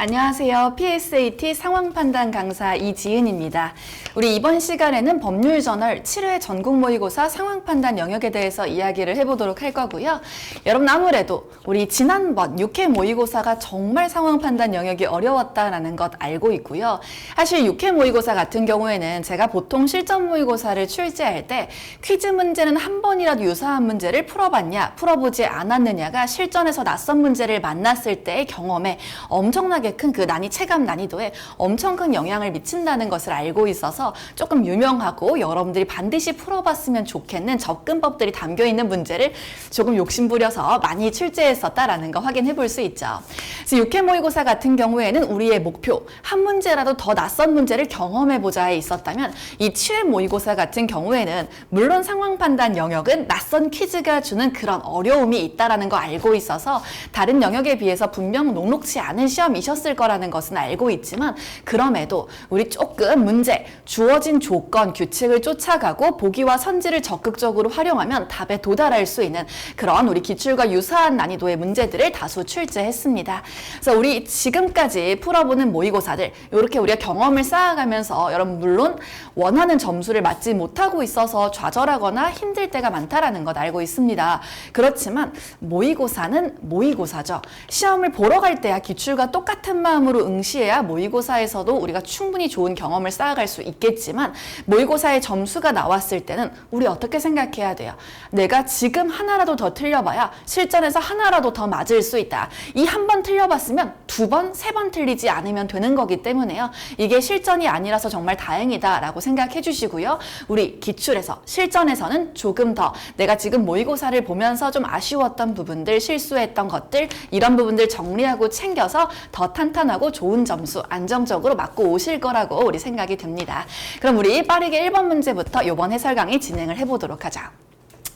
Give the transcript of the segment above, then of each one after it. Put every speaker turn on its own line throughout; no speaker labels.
안녕하세요. PSAT 상황판단 강사 이지은입니다. 우리 이번 시간에는 법률저널 7회 전국모의고사 상황판단 영역에 대해서 이야기를 해보도록 할 거고요. 여러분 아무래도 우리 지난번 6회 모의고사가 정말 상황판단 영역이 어려웠다라는 것 알고 있고요. 사실 6회 모의고사 같은 경우에는 제가 보통 실전 모의고사를 출제할 때 퀴즈 문제는 한 번이라도 유사한 문제를 풀어봤냐, 풀어보지 않았느냐가 실전에서 낯선 문제를 만났을 때의 경험에 엄청나게 큰 그 체감 난이도에 엄청 큰 영향을 미친다는 것을 알고 있어서 조금 유명하고 여러분들이 반드시 풀어봤으면 좋겠는 접근법들이 담겨있는 문제를 조금 욕심부려서 많이 출제했었다라는 거 확인해 볼 수 있죠. 그래서 6회 모의고사 같은 경우에는 우리의 목표, 한 문제라도 더 낯선 문제를 경험해보자에 있었다면 이 7회 모의고사 같은 경우에는 물론 상황판단 영역은 낯선 퀴즈가 주는 그런 어려움이 있다라는 거 알고 있어서 다른 영역에 비해서 분명 녹록지 않은 시험이셨을 거라는 것은 알고 있지만 그럼에도 우리 조금 문제, 주어진 조건, 규칙을 쫓아가고 보기와 선지를 적극적으로 활용하면 답에 도달할 수 있는 그런 우리 기출과 유사한 난이도의 문제들을 다수 출제했습니다. 그래서 우리 지금까지 풀어보는 모의고사들 이렇게 우리가 경험을 쌓아가면서 여러분 물론 원하는 점수를 맞지 못하고 있어서 좌절하거나 힘들 때가 많다라는 것 알고 있습니다. 그렇지만 모의고사는 모의고사죠. 시험을 보러 갈 때야 기출과 똑같은 마음으로 응시해야 모의고사에서도 우리가 충분히 좋은 경험을 쌓아갈 수 있겠지만 모의고사의 점수가 나왔을 때는 우리 어떻게 생각해야 돼요? 내가 지금 하나라도 더 틀려봐야 실전에서 하나라도 더 맞을 수 있다. 이 한 번 틀려봤으면 두 번, 세 번 틀리지 않으면 되는 거기 때문에요. 이게 실전이 아니라서 정말 다행이다라고 생각해 주시고요. 우리 기출에서, 실전에서는 조금 더 내가 지금 모의고사를 보면서 좀 아쉬웠던 부분들, 실수했던 것들 이런 부분들 정리하고 챙겨서 더 탄탄하고 좋은 점수 안정적으로 맞고 오실 거라고 우리 생각이 듭니다. 그럼 우리 빠르게 1번 문제부터 이번 해설 강의 진행을 해보도록 하자.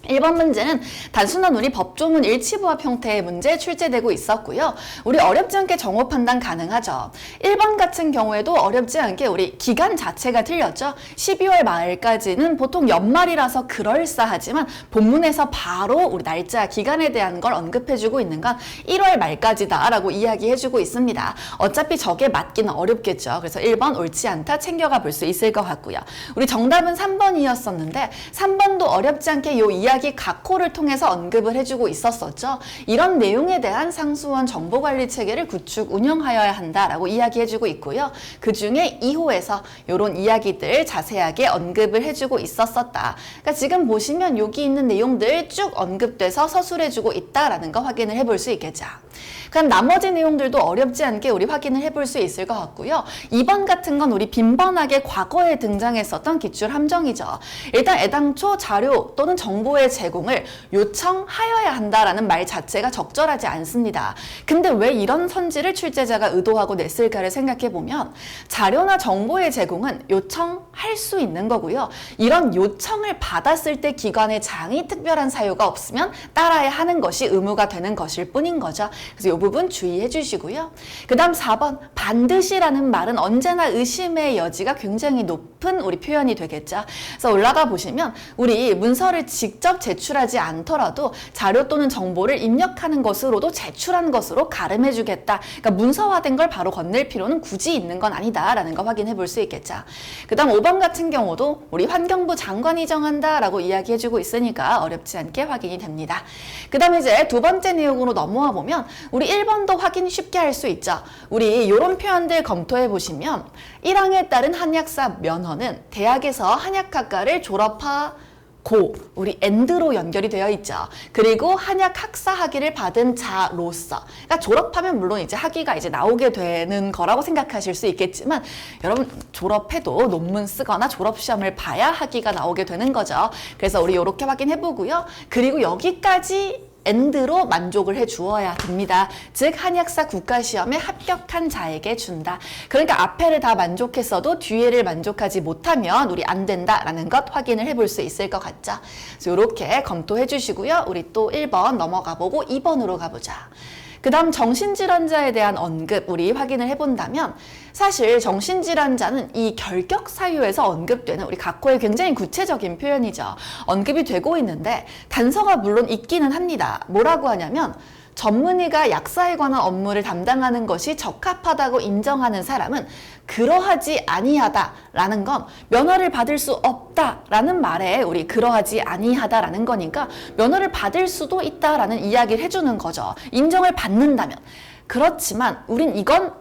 1번 문제는 단순한 우리 법조문 일치부합 형태의 문제 출제되고 있었고요. 우리 어렵지 않게 정오 판단 가능하죠. 1번 같은 경우에도 어렵지 않게 우리 기간 자체가 틀렸죠. 12월 말까지는 보통 연말이라서 그럴싸하지만 본문에서 바로 우리 날짜, 기간에 대한 걸 언급해주고 있는 건 1월 말까지다라고 이야기해주고 있습니다. 어차피 저게 맞기는 어렵겠죠. 그래서 1번 옳지 않다 챙겨가 볼 수 있을 것 같고요. 우리 정답은 3번이었었는데 3번도 어렵지 않게 요 이야기 각호를 통해서 언급을 해주고 있었었죠. 이런 내용에 대한 상수원 정보관리 체계를 구축 운영하여야 한다라고 이야기해주고 있고요. 그 중에 2호에서 이런 이야기들 자세하게 언급을 해주고 있었었다. 그러니까 지금 보시면 여기 있는 내용들 쭉 언급돼서 서술해주고 있다라는 거 확인을 해볼 수 있겠죠. 그럼 나머지 내용들도 어렵지 않게 우리 확인을 해볼 수 있을 것 같고요. 2번 같은 건 우리 빈번하게 과거에 등장했었던 기출 함정이죠. 일단 애당초 자료 또는 정보의 제공을 요청하여야 한다라는 말 자체가 적절하지 않습니다. 근데 왜 이런 선지를 출제자가 의도하고 냈을까를 생각해보면 자료나 정보의 제공은 요청할 수 있는 거고요. 이런 요청을 받았을 때 기관의 장이 특별한 사유가 없으면 따라야 하는 것이 의무가 되는 것일 뿐인 거죠. 그래서 이 부분 주의해 주시고요. 그 다음 4번 반드시라는 말은 언제나 의심의 여지가 굉장히 높은 우리 표현이 되겠죠. 그래서 올라가 보시면 우리 문서를 직접 제출하지 않더라도 자료 또는 정보를 입력하는 것으로도 제출한 것으로 가름해 주겠다. 그러니까 문서화된 걸 바로 건넬 필요는 굳이 있는 건 아니다라는 거 확인해 볼 수 있겠죠. 그 다음 5번 같은 경우도 우리 환경부 장관이 정한다라고 이야기해 주고 있으니까 어렵지 않게 확인이 됩니다. 그 다음에 이제 두 번째 내용으로 넘어와 보면 우리 1번도 확인 쉽게 할 수 있죠. 우리 이런 표현들 검토해 보시면 1항에 따른 한약사 면허는 대학에서 한약학과를 졸업하고 우리 엔드로 연결이 되어 있죠. 그리고 한약 학사 학위를 받은 자로서, 그러니까 졸업하면 물론 이제 학위가 이제 나오게 되는 거라고 생각하실 수 있겠지만 여러분 졸업해도 논문 쓰거나 졸업 시험을 봐야 학위가 나오게 되는 거죠. 그래서 우리 이렇게 확인해 보고요. 그리고 여기까지 엔드로 만족을 해 주어야 됩니다. 즉 한약사 국가시험에 합격한 자에게 준다. 그러니까 앞에를 다 만족했어도 뒤에를 만족하지 못하면 우리 안 된다라는 것 확인을 해볼 수 있을 것 같죠. 그래서 이렇게 검토해 주시고요. 우리 또 1번 넘어가 보고 2번으로 가보자. 그 다음 정신질환자에 대한 언급 우리 확인을 해본다면 사실 정신질환자는 이 결격 사유에서 언급되는 우리 각호의 굉장히 구체적인 표현이죠. 언급이 되고 있는데 단서가 물론 있기는 합니다. 뭐라고 하냐면 전문의가 약사에 관한 업무를 담당하는 것이 적합하다고 인정하는 사람은 그러하지 아니하다라는 건 면허를 받을 수 없다라는 말에 우리 그러하지 아니하다라는 거니까 면허를 받을 수도 있다라는 이야기를 해주는 거죠. 인정을 받는다면. 그렇지만 이건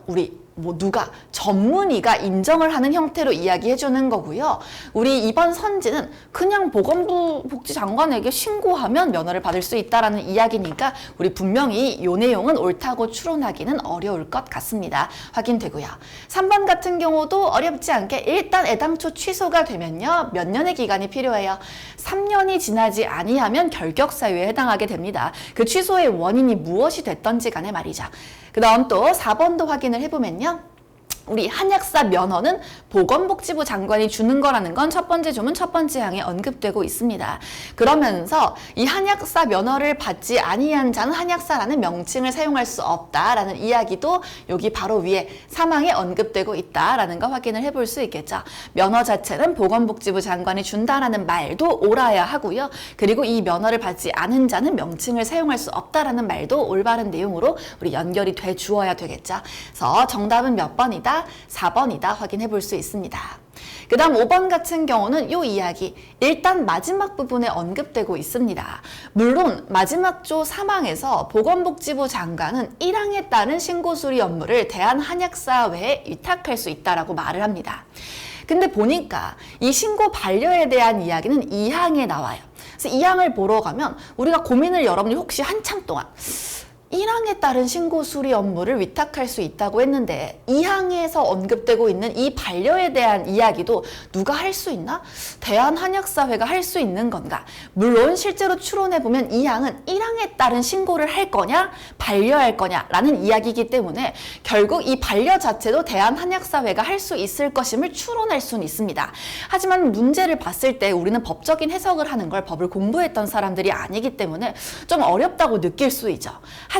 누가 전문의가 인정을 하는 형태로 이야기해주는 거고요. 우리 이번 선지는 그냥 보건부 복지장관에게 신고하면 면허를 받을 수 있다라는 이야기니까 우리 분명히 이 내용은 옳다고 추론하기는 어려울 것 같습니다. 확인되고요. 3번 같은 경우도 어렵지 않게 일단 애당초 취소가 되면요. 몇 년의 기간이 필요해요. 3년이 지나지 아니하면 결격사유에 해당하게 됩니다. 그 취소의 원인이 무엇이 됐던지 간에 말이죠. 그 다음 또 4번도 확인을 해보면요. 우리 한약사 면허는 보건복지부 장관이 주는 거라는 건 첫 번째 조문 첫 번째 항에 언급되고 있습니다. 그러면서 이 한약사 면허를 받지 아니한 자는 한약사라는 명칭을 사용할 수 없다라는 이야기도 여기 바로 위에 3항에 언급되고 있다라는 거 확인을 해볼 수 있겠죠. 면허 자체는 보건복지부 장관이 준다라는 말도 옳아야 하고요. 그리고 이 면허를 받지 않은 자는 명칭을 사용할 수 없다라는 말도 올바른 내용으로 우리 연결이 돼 주어야 되겠죠. 그래서 정답은 몇 번이다? 4번이다 확인해 볼 수 있습니다. 그 다음 5번 같은 경우는 이 이야기 일단 마지막 부분에 언급되고 있습니다. 물론 마지막 조 3항에서 보건복지부 장관은 1항에 따른 신고수리 업무를 대한한약사회에 위탁할 수 있다라고 말을 합니다. 근데 보니까 이 신고 반려에 대한 이야기는 2항에 나와요. 그래서 2항을 보러 가면 우리가 고민을 여러분이 혹시 한참 동안 1항에 따른 신고 수리 업무를 위탁할 수 있다고 했는데 2항에서 언급되고 있는 이 반려에 대한 이야기도 누가 할 수 있나? 대한한약사회가 할 수 있는 건가? 물론 실제로 추론해보면 2항은 1항에 따른 신고를 할 거냐? 반려할 거냐? 라는 이야기이기 때문에 결국 이 반려 자체도 대한한약사회가 할 수 있을 것임을 추론할 수는 있습니다. 하지만 문제를 봤을 때 우리는 법적인 해석을 하는 걸 법을 공부했던 사람들이 아니기 때문에 좀 어렵다고 느낄 수 있죠.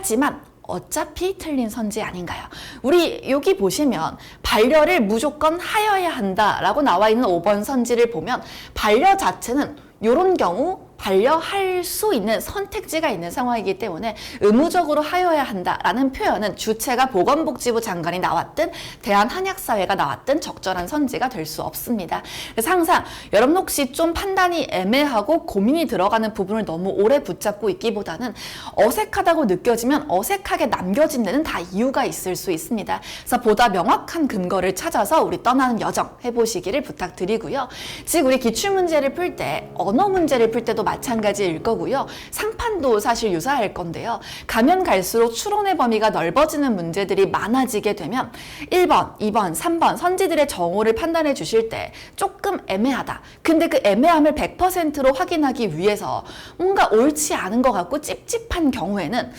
하지만 어차피 틀린 선지 아닌가요? 우리 여기 보시면 반려를 무조건 하여야 한다라고 나와 있는 5번 선지를 보면 반려 자체는 이런 경우 반려할 수 있는 선택지가 있는 상황이기 때문에 의무적으로 하여야 한다라는 표현은 주체가 보건복지부 장관이 나왔든 대한한약사회가 나왔든 적절한 선지가 될 수 없습니다. 그래서 항상 여러분 혹시 좀 판단이 애매하고 고민이 들어가는 부분을 너무 오래 붙잡고 있기보다는 어색하다고 느껴지면 어색하게 남겨진 데는 다 이유가 있을 수 있습니다. 그래서 보다 명확한 근거를 찾아서 우리 떠나는 여정 해보시기를 부탁드리고요. 즉 우리 기출문제를 풀 때 언어 문제를 풀 때도 마찬가지일 거고요. 상판도 사실 유사할 건데요. 가면 갈수록 추론의 범위가 넓어지는 문제들이 많아지게 되면 1번, 2번, 3번 선지들의 정오를 판단해 주실 때 조금 애매하다. 근데 그 애매함을 100%로 확인하기 위해서 뭔가 옳지 않은 것 같고 찝찝한 경우에는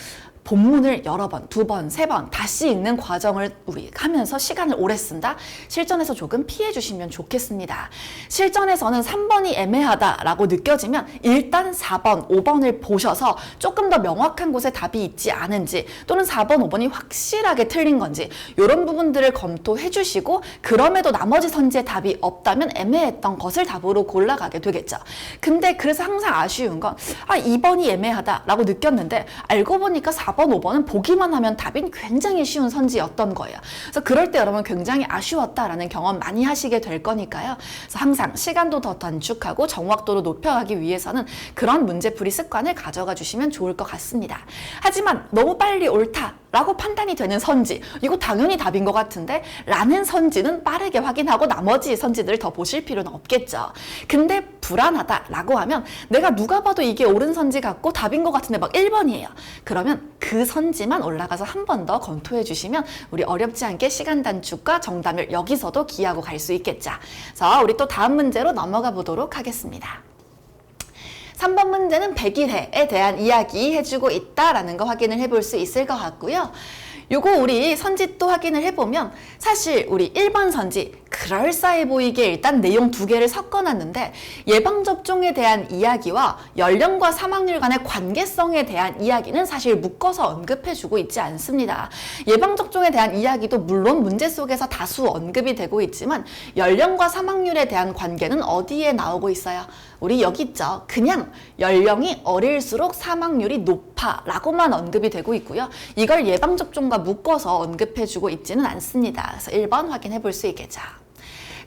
본문을 여러 번, 2번, 3번 다시 읽는 과정을 우리 하면서 시간을 오래 쓴다? 실전에서 조금 피해 주시면 좋겠습니다. 실전에서는 3번이 애매하다라고 느껴지면 일단 4번, 5번을 보셔서 조금 더 명확한 곳에 답이 있지 않은지 또는 4번, 5번이 확실하게 틀린 건지 이런 부분들을 검토해 주시고 그럼에도 나머지 선지에 답이 없다면 애매했던 것을 답으로 골라가게 되겠죠. 근데 그래서 항상 아쉬운 건 2번이 애매하다라고 느꼈는데 알고 보니까 4번, 5번은 보기만 하면 답인 굉장히 쉬운 선지였던 거예요. 그래서 그럴 때 여러분 굉장히 아쉬웠다라는 경험 많이 하시게 될 거니까요. 그래서 항상 시간도 더 단축하고 정확도를 높여가기 위해서는 그런 문제풀이 습관을 가져가 주시면 좋을 것 같습니다. 하지만 너무 빨리 옳다라고 판단이 되는 선지, 이거 당연히 답인 것 같은데 라는 선지는 빠르게 확인하고 나머지 선지들을 더 보실 필요는 없겠죠. 근데 불안하다라고 하면 내가 누가 봐도 이게 옳은 선지 같고 답인 것 같은데 막 1번이에요. 그러면 그 선지만 올라가서 한 번 더 검토해 주시면 우리 어렵지 않게 시간 단축과 정답을 여기서도 기하고 갈 수 있겠죠. 그래서 우리 또 다음 문제로 넘어가 보도록 하겠습니다. 3번 문제는 백일해에 대한 이야기 해주고 있다라는 거 확인을 해볼 수 있을 것 같고요. 요거 우리 선지 또 확인을 해보면 사실 우리 1번 선지 그럴싸해 보이게 일단 내용 2개를 섞어놨는데 예방접종에 대한 이야기와 연령과 사망률 간의 관계성에 대한 이야기는 사실 묶어서 언급해주고 있지 않습니다. 예방접종에 대한 이야기도 물론 문제 속에서 다수 언급이 되고 있지만 연령과 사망률에 대한 관계는 어디에 나오고 있어요? 우리 여기 있죠. 그냥 연령이 어릴수록 사망률이 높다. 높아라고만 언급이 되고 있고요. 이걸 예방접종과 묶어서 언급해주고 있지는 않습니다. 그래서 1번 확인해 볼 수 있겠죠.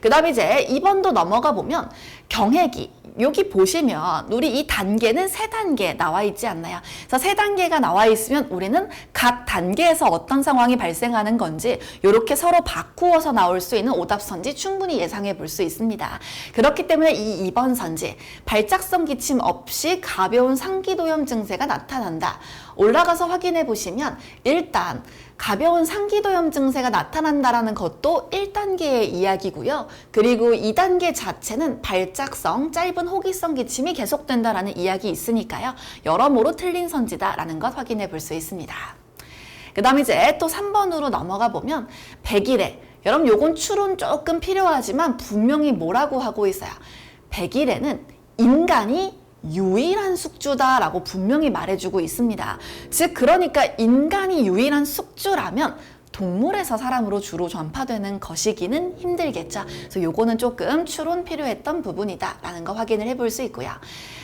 그 다음에 이제 2번도 넘어가 보면 경해기, 여기 보시면 우리 이 단계는 3단계 나와 있지 않나요? 그래서 3단계가 나와 있으면 우리는 각 단계에서 어떤 상황이 발생하는 건지 이렇게 서로 바꾸어서 나올 수 있는 오답 선지 충분히 예상해 볼 수 있습니다. 그렇기 때문에 이 2번 선지, 발작성 기침 없이 가벼운 상기도염 증세가 나타난다. 올라가서 확인해 보시면 일단 가벼운 상기도염 증세가 나타난다라는 것도 1단계의 이야기고요. 그리고 2단계 자체는 발작성, 짧은 호기성 기침이 계속된다라는 이야기 있으니까요. 여러모로 틀린 선지다라는 것 확인해 볼 수 있습니다. 그 다음 이제 또 3번으로 넘어가 보면 100일에, 여러분 요건 추론 조금 필요하지만 분명히 뭐라고 하고 있어요. 100일에는 인간이 유일한 숙주다라고 분명히 말해주고 있습니다. 즉 그러니까 인간이 유일한 숙주라면 동물에서 사람으로 주로 전파되는 것이기는 힘들겠죠. 그래서 요거는 조금 추론 필요했던 부분이다라는 거 확인을 해볼 수 있고요.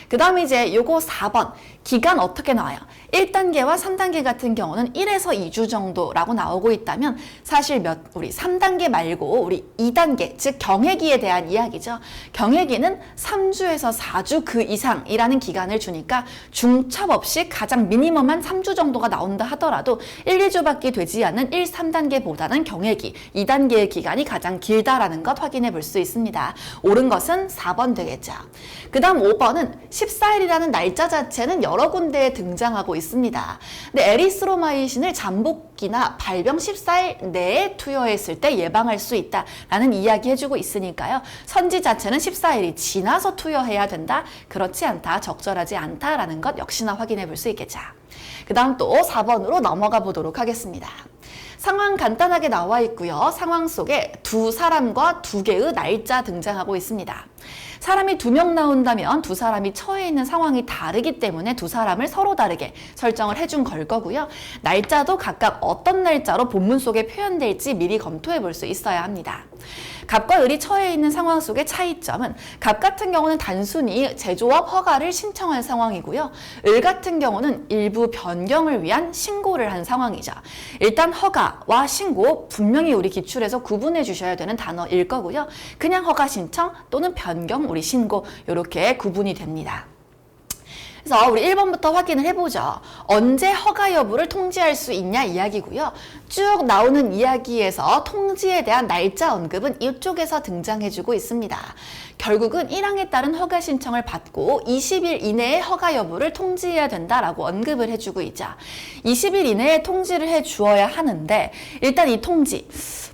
그 다음에 이제 요거 4번 기간 어떻게 나와요? 1단계와 3단계 같은 경우는 1에서 2주 정도라고 나오고 있다면 사실 우리 3단계 말고 우리 2단계 즉 경해기에 대한 이야기죠. 경해기는 3주에서 4주 그 이상이라는 기간을 주니까 중첩 없이 가장 미니멈한 3주 정도가 나온다 하더라도 1, 2주밖에 되지 않는 1, 3단계보다는 경해기, 2단계의 기간이 가장 길다라는 것 확인해 볼 수 있습니다. 옳은 것은 4번 되겠죠. 그 다음 5번은 14일이라는 날짜 자체는 여러 군데에 등장하고 있습니다. 근데 에리스로마이신을 잠복기나 발병 14일 내에 투여했을 때 예방할 수 있다라는 이야기 해주고 있으니까요. 선지 자체는 14일이 지나서 투여해야 된다. 그렇지 않다. 적절하지 않다라는 것 역시나 확인해 볼 수 있겠죠. 그 다음 또 4번으로 넘어가 보도록 하겠습니다. 상황 간단하게 나와 있고요. 상황 속에 두 사람과 두 개의 날짜 등장하고 있습니다. 사람이 2명 나온다면 두 사람이 처해 있는 상황이 다르기 때문에 두 사람을 서로 다르게 설정을 해준 걸 거고요. 날짜도 각각 어떤 날짜로 본문 속에 표현될지 미리 검토해 볼 수 있어야 합니다. 갑과 을이 처해 있는 상황 속의 차이점은 갑 같은 경우는 단순히 제조업 허가를 신청한 상황이고요. 을 같은 경우는 일부 변경을 위한 신고를 한 상황이죠. 일단 허가와 신고 분명히 우리 기출에서 구분해 주셔야 되는 단어일 거고요. 그냥 허가 신청 또는 변경, 우리 신고 이렇게 구분이 됩니다. 그래서 우리 1번부터 확인을 해보죠. 언제 허가 여부를 통지할 수 있냐 이야기고요. 쭉 나오는 이야기에서 통지에 대한 날짜 언급은 이쪽에서 등장해주고 있습니다. 결국은 1항에 따른 허가 신청을 받고 20일 이내에 허가 여부를 통지해야 된다라고 언급을 해주고 있죠. 20일 이내에 통지를 해주어야 하는데 일단 이 통지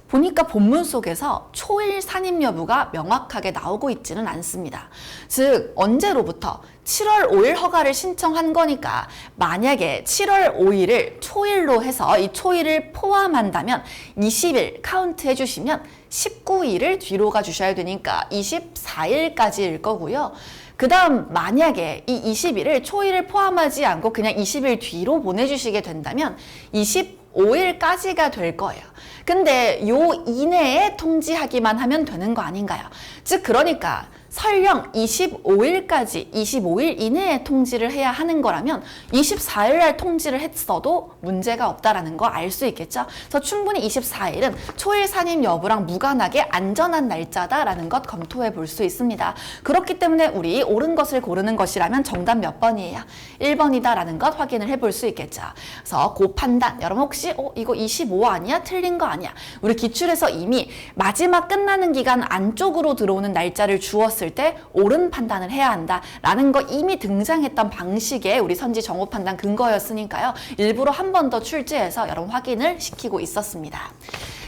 보니까 본문 속에서 초일 산임 여부가 명확하게 나오고 있지는 않습니다. 즉 언제로부터 7월 5일 허가를 신청한 거니까 만약에 7월 5일을 초일로 해서 이 초일을 포함한다면 20일 카운트 해주시면 19일을 뒤로 가주셔야 되니까 24일까지일 거고요. 그 다음 만약에 이 20일을 초일을 포함하지 않고 그냥 20일 뒤로 보내주시게 된다면 25일까지가 될 거예요. 근데 요 이내에 통지하기만 하면 되는 거 아닌가요? 즉 그러니까 설령 25일까지 25일 이내에 통지를 해야 하는 거라면 24일 날 통지를 했어도 문제가 없다라는 거 알 수 있겠죠. 그래서 충분히 24일은 초일 산임 여부랑 무관하게 안전한 날짜다라는 것 검토해 볼 수 있습니다. 그렇기 때문에 우리 옳은 것을 고르는 것이라면 정답 몇 번이에요? 1번이다라는 것 확인을 해볼 수 있겠죠. 그래서 그 판단, 여러분 혹시 이거 25 아니야? 틀린 거 아니야? 우리 기출에서 이미 마지막 끝나는 기간 안쪽으로 들어오는 날짜를 주었을 때 옳은 판단을 해야 한다라는 거 이미 등장했던 방식의 우리 선지 정오 판단 근거였으니까요. 일부러 한 번 더 출제해서 여러분 확인을 시키고 있었습니다.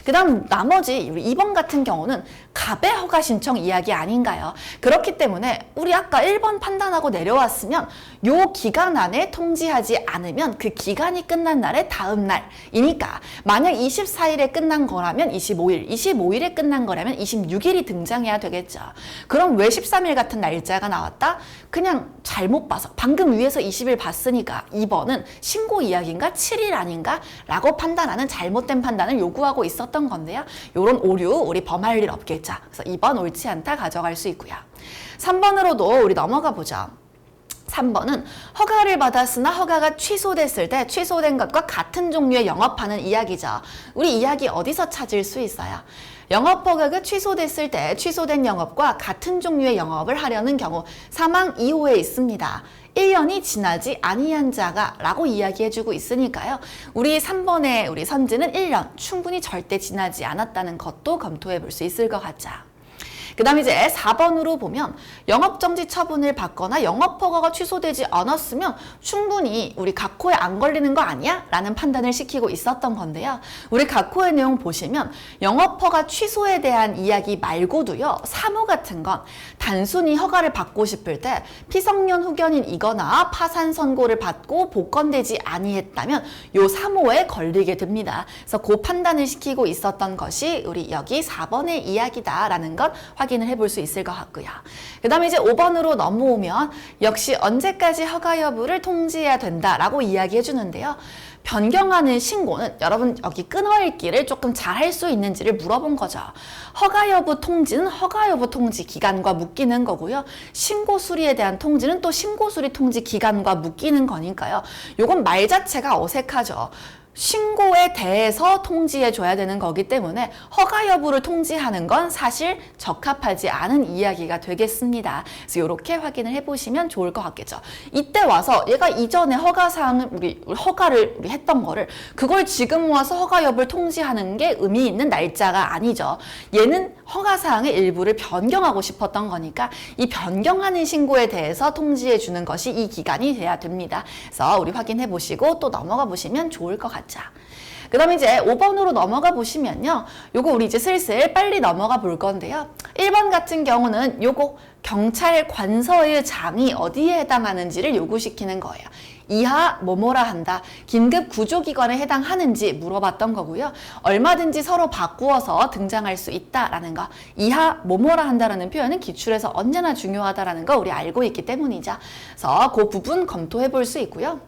그 다음 나머지 우리 2번 같은 경우는 갑의 허가 신청 이야기 아닌가요? 그렇기 때문에 우리 아까 1번 판단하고 내려왔으면 요 기간 안에 통지하지 않으면 그 기간이 끝난 날의 다음 날이니까 만약 24일에 끝난 거라면 25일, 25일에 끝난 거라면 26일이 등장해야 되겠죠. 그럼 왜 13일 같은 날짜가 나왔다? 그냥 잘못 봐서 방금 위에서 20일 봤으니까 2번은 신고 이야기인가 7일 아닌가? 라고 판단하는 잘못된 판단을 요구하고 있었던 건데요. 요런 오류 우리 범할 일 없겠죠. 그래서 2번 옳지 않다 가져갈 수 있고요. 3번으로도 우리 넘어가 보죠. 3번은 허가를 받았으나 허가가 취소됐을 때 취소된 것과 같은 종류의 영업하는 이야기죠. 우리 이야기 어디서 찾을 수 있어요? 영업허가가 취소됐을 때 취소된 영업과 같은 종류의 영업을 하려는 경우 사망 2호에 있습니다. 1년이 지나지 아니한 자가 라고 이야기해주고 있으니까요. 우리 3번의 우리 선지는 1년 충분히 절대 지나지 않았다는 것도 검토해 볼 수 있을 것 같죠. 그 다음 이제 4번으로 보면 영업정지 처분을 받거나 영업허가가 취소되지 않았으면 충분히 우리 각호에 안 걸리는 거 아니야? 라는 판단을 시키고 있었던 건데요. 우리 각호의 내용 보시면 영업허가 취소에 대한 이야기 말고도요. 3호 같은 건 단순히 허가를 받고 싶을 때 피성년 후견인이거나 파산 선고를 받고 복권되지 아니했다면 요 3호에 걸리게 됩니다. 그래서 그 판단을 시키고 있었던 것이 우리 여기 4번의 이야기다라는 것 확인을 해볼 수 있을 것 같고요. 그 다음에 이제 5번으로 넘어오면 역시 언제까지 허가 여부를 통지해야 된다라고 이야기해 주는데요. 변경하는 신고는 여러분 여기 끊어읽기를 조금 잘 할 수 있는지를 물어본 거죠. 허가 여부 통지는 허가 여부 통지 기간과 묶이는 거고요. 신고 수리에 대한 통지는 또 신고 수리 통지 기간과 묶이는 거니까요. 요건 말 자체가 어색하죠. 신고에 대해서 통지해 줘야 되는 거기 때문에 허가 여부를 통지하는 건 사실 적합하지 않은 이야기가 되겠습니다. 그래서 이렇게 확인을 해보시면 좋을 것 같겠죠. 이때 와서 얘가 이전에 허가사항을 허가를 했던 거를 그걸 지금 와서 허가 여부를 통지하는 게 의미 있는 날짜가 아니죠. 얘는 허가사항의 일부를 변경하고 싶었던 거니까 이 변경하는 신고에 대해서 통지해 주는 것이 이 기간이 돼야 됩니다. 그래서 우리 확인해 보시고 또 넘어가 보시면 좋을 것 같죠. 그 다음에 이제 5번으로 넘어가 보시면요. 요거 우리 이제 슬슬 빨리 넘어가 볼 건데요. 1번 같은 경우는 요거 경찰 관서의 장이 어디에 해당하는지를 요구시키는 거예요. 이하 뭐뭐라 한다. 긴급 구조기관에 해당하는지 물어봤던 거고요. 얼마든지 서로 바꾸어서 등장할 수 있다라는 거. 이하 뭐뭐라 한다라는 표현은 기출에서 언제나 중요하다라는 거 우리 알고 있기 때문이죠. 그래서 그 부분 검토해 볼 수 있고요.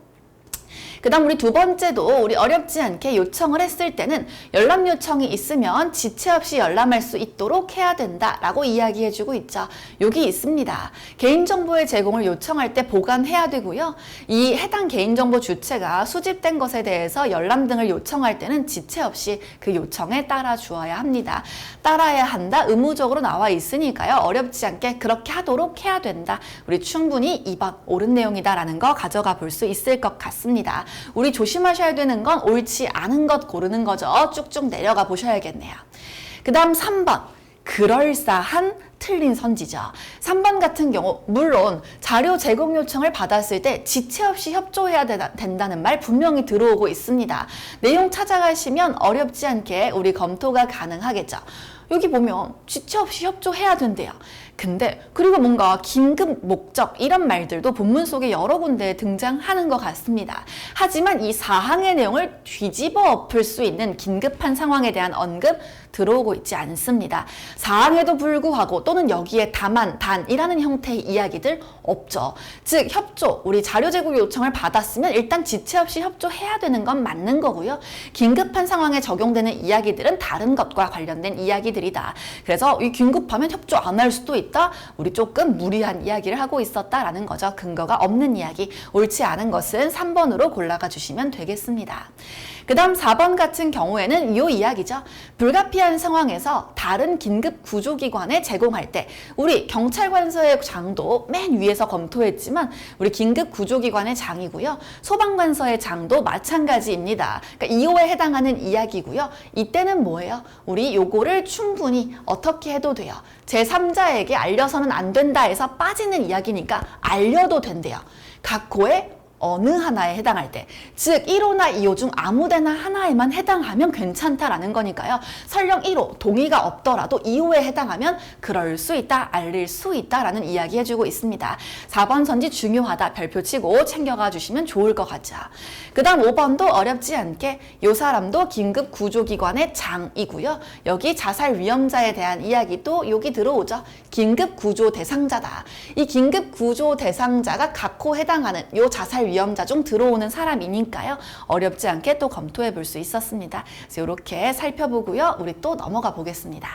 그 다음 우리 두 번째도 우리 어렵지 않게 요청을 했을 때는 열람 요청이 있으면 지체 없이 열람할 수 있도록 해야 된다라고 이야기해주고 있죠. 여기 있습니다. 개인정보의 제공을 요청할 때 보관해야 되고요. 이 해당 개인정보 주체가 수집된 것에 대해서 열람 등을 요청할 때는 지체 없이 그 요청에 따라 주어야 합니다. 따라야 한다. 의무적으로 나와 있으니까요. 어렵지 않게 그렇게 하도록 해야 된다. 우리 충분히 2번 옳은 내용이다라는 거 가져가 볼 수 있을 것 같습니다. 우리 조심하셔야 되는 건 옳지 않은 것 고르는 거죠. 쭉쭉 내려가 보셔야겠네요. 그 다음 3번. 그럴싸한 틀린 선지죠. 3번 같은 경우 물론 자료 제공 요청을 받았을 때 지체 없이 협조해야 된다는 말 분명히 들어오고 있습니다. 내용 찾아가시면 어렵지 않게 우리 검토가 가능하겠죠. 여기 보면 지체 없이 협조해야 된대요. 근데 그리고 뭔가 긴급 목적 이런 말들도 본문 속에 여러 군데 등장하는 것 같습니다. 하지만 이 사항의 내용을 뒤집어 엎을 수 있는 긴급한 상황에 대한 언급 들어오고 있지 않습니다. 사항에도 불구하고 또는 여기에 다만, 단이라는 형태의 이야기들 없죠. 즉 협조, 우리 자료 제공 요청을 받았으면 일단 지체 없이 협조해야 되는 건 맞는 거고요. 긴급한 상황에 적용되는 이야기들은 다른 것과 관련된 이야기들이다. 그래서 이 긴급하면 협조 안 할 수도 있다. 우리 조금 무리한 이야기를 하고 있었다라는 거죠. 근거가 없는 이야기, 옳지 않은 것은 3번으로 골라가 주시면 되겠습니다. 그 다음 4번 같은 경우에는 이 이야기죠. 불가피한 상황에서 다른 긴급 구조기관에 제공할 때 우리 경찰관서의 장도 맨 위에서 검토했지만 우리 긴급 구조기관의 장이고요. 소방관서의 장도 마찬가지입니다. 그러니까 2호에 해당하는 이야기고요. 이때는 뭐예요? 우리 요거를 충분히 어떻게 해도 돼요. 제3자에게 알려서는 안 된다 해서 빠지는 이야기니까 알려도 된대요. 각 호에 어느 하나에 해당할 때, 즉 1호나 2호 중 아무데나 하나에만 해당하면 괜찮다라는 거니까요. 설령 1호 동의가 없더라도 2호에 해당하면 그럴 수 있다, 알릴 수 있다라는 이야기 해주고 있습니다. 4번 선지 중요하다 별표 치고 챙겨가 주시면 좋을 것 같죠. 그 다음 5번도 어렵지 않게 이 사람도 긴급 구조기관의 장이고요. 여기 자살 위험자에 대한 이야기도 여기 들어오죠. 긴급 구조 대상자다. 이 긴급 구조 대상자가 각호 해당하는 이 자살 위험자 중 들어오는 사람이니까요. 어렵지 않게 또 검토해 볼 수 있었습니다. 그래서 이렇게 살펴보고요. 우리 또 넘어가 보겠습니다.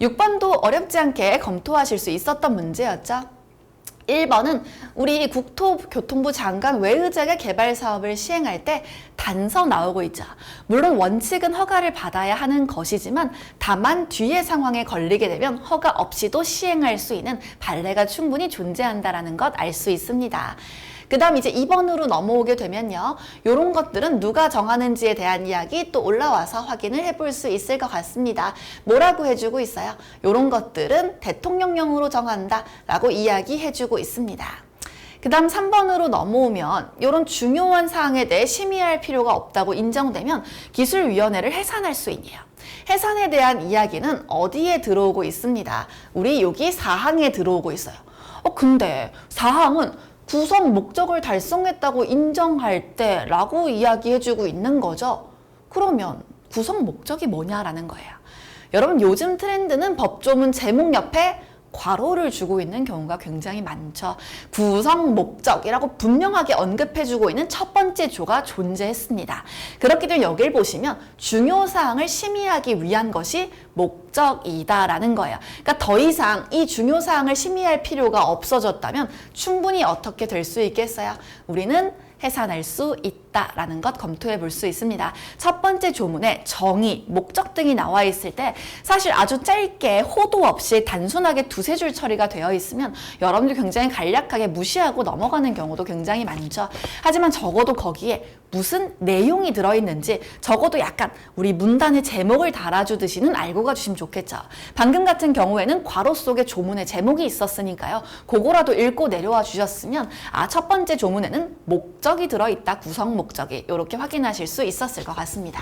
6번도 어렵지 않게 검토하실 수 있었던 문제였죠. 1번은 우리 국토교통부 장관 외의적의 개발 사업을 시행할 때 단서 나오고 있죠. 물론 원칙은 허가를 받아야 하는 것이지만 다만 뒤의 상황에 걸리게 되면 허가 없이도 시행할 수 있는 발례가 충분히 존재한다는 것 알 수 있습니다. 그 다음 이제 2번으로 넘어오게 되면요. 이런 것들은 누가 정하는지에 대한 이야기 또 올라와서 확인을 해볼 수 있을 것 같습니다. 뭐라고 해주고 있어요? 이런 것들은 대통령령으로 정한다 라고 이야기해주고 있습니다. 그 다음 3번으로 넘어오면 이런 중요한 사항에 대해 심의할 필요가 없다고 인정되면 기술위원회를 해산할 수 있네요. 해산에 대한 이야기는 어디에 들어오고 있습니다. 우리 여기 4항에 들어오고 있어요. 근데 4항은 구성 목적을 달성했다고 인정할 때 라고 이야기해주고 있는 거죠. 그러면 구성 목적이 뭐냐라는 거예요. 여러분 요즘 트렌드는 법조문 제목 옆에 괄호를 주고 있는 경우가 굉장히 많죠. 구성 목적이라고 분명하게 언급해주고 있는 첫 번째 조가 존재했습니다. 그렇기 때문에 여기를 보시면 중요사항을 심의하기 위한 것이 목적이다라는 거예요. 그러니까 더 이상 이 중요사항을 심의할 필요가 없어졌다면 충분히 어떻게 될 수 있겠어요? 우리는 해산할 수 있다라는 것 검토해 볼 수 있습니다. 첫 번째 조문에 정의, 목적 등이 나와 있을 때 사실 아주 짧게 호도 없이 단순하게 두세 줄 처리가 되어 있으면 여러분들 굉장히 간략하게 무시하고 넘어가는 경우도 굉장히 많죠. 하지만 적어도 거기에 무슨 내용이 들어있는지 적어도 약간 우리 문단의 제목을 달아주듯이는 알고 가주시면 좋겠죠. 방금 같은 경우에는 괄호 속에 조문의 제목이 있었으니까요. 그거라도 읽고 내려와 주셨으면 첫 번째 조문에는 목적이 들어있다, 구성 목적이 이렇게 확인하실 수 있었을 것 같습니다.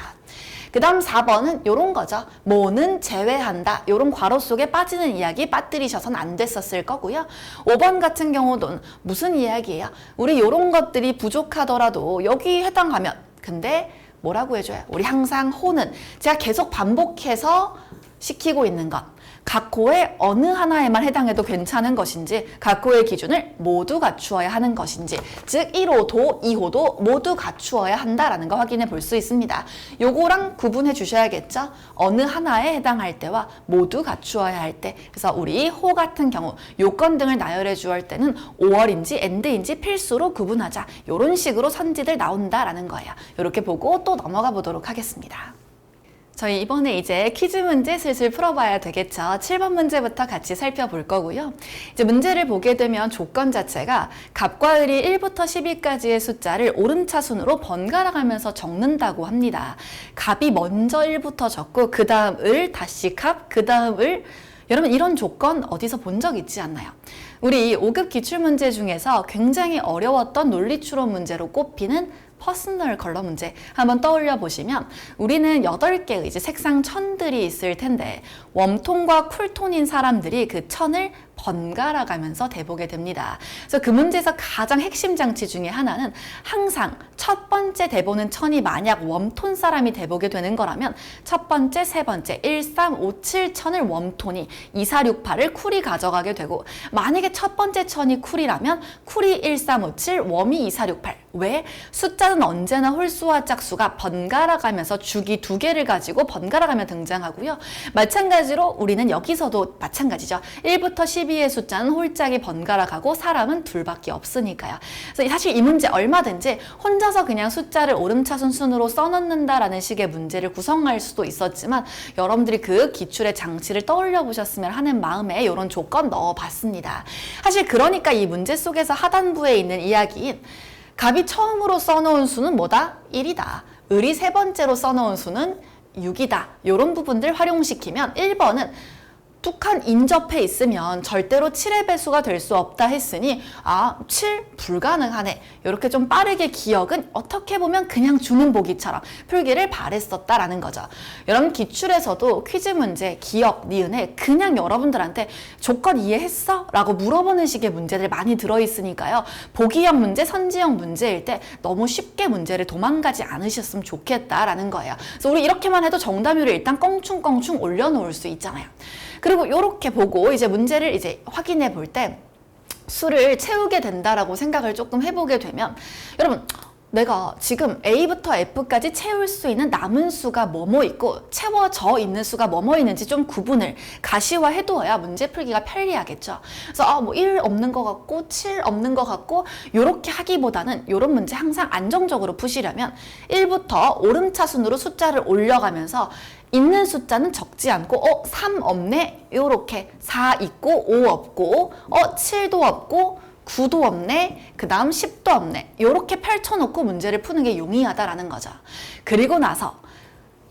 그 다음 4번은 이런 거죠. 뭐는 제외한다. 이런 괄호 속에 빠지는 이야기 빠뜨리셔서는 안 됐었을 거고요. 5번 같은 경우는 무슨 이야기예요? 우리 이런 것들이 부족하더라도 여기 해당하면 근데 뭐라고 해줘요? 우리 항상 호는 제가 계속 반복해서 시키고 있는 것. 각 호의 어느 하나에만 해당해도 괜찮은 것인지 각 호의 기준을 모두 갖추어야 하는 것인지 즉 1호도 2호도 모두 갖추어야 한다라는 거 확인해 볼 수 있습니다. 요거랑 구분해 주셔야겠죠. 어느 하나에 해당할 때와 모두 갖추어야 할 때. 그래서 우리 호 같은 경우 요건 등을 나열해 주할 때는 5월인지 엔드인지 필수로 구분하자. 요런 식으로 선지들 나온다라는 거예요. 이렇게 보고 또 넘어가 보도록 하겠습니다. 저희 이번에 이제 퀴즈 문제 슬슬 풀어봐야 되겠죠. 7번 문제부터 같이 살펴볼 거고요. 이제 문제를 보게 되면 조건 자체가 갑과 을이 1부터 10위까지의 숫자를 오름차순으로 번갈아 가면서 적는다고 합니다. 갑이 먼저 1부터 적고 그 다음 을, 다시 갑, 그 다음 을. 여러분 이런 조건 어디서 본 적 있지 않나요? 우리 5급 기출문제 중에서 굉장히 어려웠던 논리추론 문제로 꼽히는 퍼스널 컬러 문제 한번 떠올려 보시면 우리는 8개의 이제 색상 천들이 있을 텐데 웜톤과 쿨톤인 사람들이 그 천을 번갈아 가면서 대보게 됩니다. 그래서 그 문제에서 가장 핵심 장치 중에 하나는 항상 첫 번째 대보는 천이 만약 웜톤 사람이 대보게 되는 거라면 첫 번째, 세 번째 1, 3, 5, 7 천을 웜톤이 2, 4, 6, 8을 쿨이 가져가게 되고 만약에 첫 번째 천이 쿨이라면 쿨이 1, 3, 5, 7, 웜이 2, 4, 6, 8 왜? 숫자는 언제나 홀수와 짝수가 번갈아 가면서 주기 2개를 가지고 번갈아 가며 등장하고요. 마찬가지로 우리는 여기서도 마찬가지죠. 1부터 12의 숫자는 홀짝이 번갈아 가고 사람은 둘밖에 없으니까요. 그래서 사실 이 문제 얼마든지 혼자서 그냥 숫자를 오름차순 순으로 써넣는다라는 식의 문제를 구성할 수도 있었지만 여러분들이 그 기출의 장치를 떠올려 보셨으면 하는 마음에 이런 조건 넣어봤습니다. 사실 그러니까 이 문제 속에서 하단부에 있는 이야기인 갑이 처음으로 써놓은 수는 뭐다? 1이다. 을이 세 번째로 써놓은 수는 6이다. 이런 부분들 활용시키면 1번은 툭한 인접해 있으면 절대로 7의 배수가 될 수 없다 했으니 7 불가능하네. 이렇게 좀 빠르게 기억은 어떻게 보면 그냥 주는 보기처럼 풀기를 바랬었다라는 거죠. 여러분 기출에서도 퀴즈 문제, 기억, 니은에 그냥 여러분들한테 조건 이해했어? 라고 물어보는 식의 문제들 많이 들어있으니까요. 보기형 문제, 선지형 문제일 때 너무 쉽게 문제를 도망가지 않으셨으면 좋겠다라는 거예요. 그래서 우리 이렇게만 해도 정답률을 일단 껑충껑충 올려놓을 수 있잖아요. 그리고 이렇게 보고 이제 문제를 이제 확인해 볼 때 수를 채우게 된다라고 생각을 조금 해보게 되면 여러분 내가 지금 A부터 F까지 채울 수 있는 남은 수가 뭐뭐 있고 채워져 있는 수가 뭐뭐 있는지 좀 구분을 가시화해 두어야 문제 풀기가 편리하겠죠. 그래서 뭐 1 없는 것 같고 7 없는 것 같고 요렇게 하기보다는 요런 문제 항상 안정적으로 푸시려면 1부터 오름차순으로 숫자를 올려가면서 있는 숫자는 적지 않고 3 없네? 요렇게 4 있고 5 없고 7도 없고 9도 없네, 그 다음 10도 없네, 이렇게 펼쳐놓고 문제를 푸는 게 용이하다라는 거죠. 그리고 나서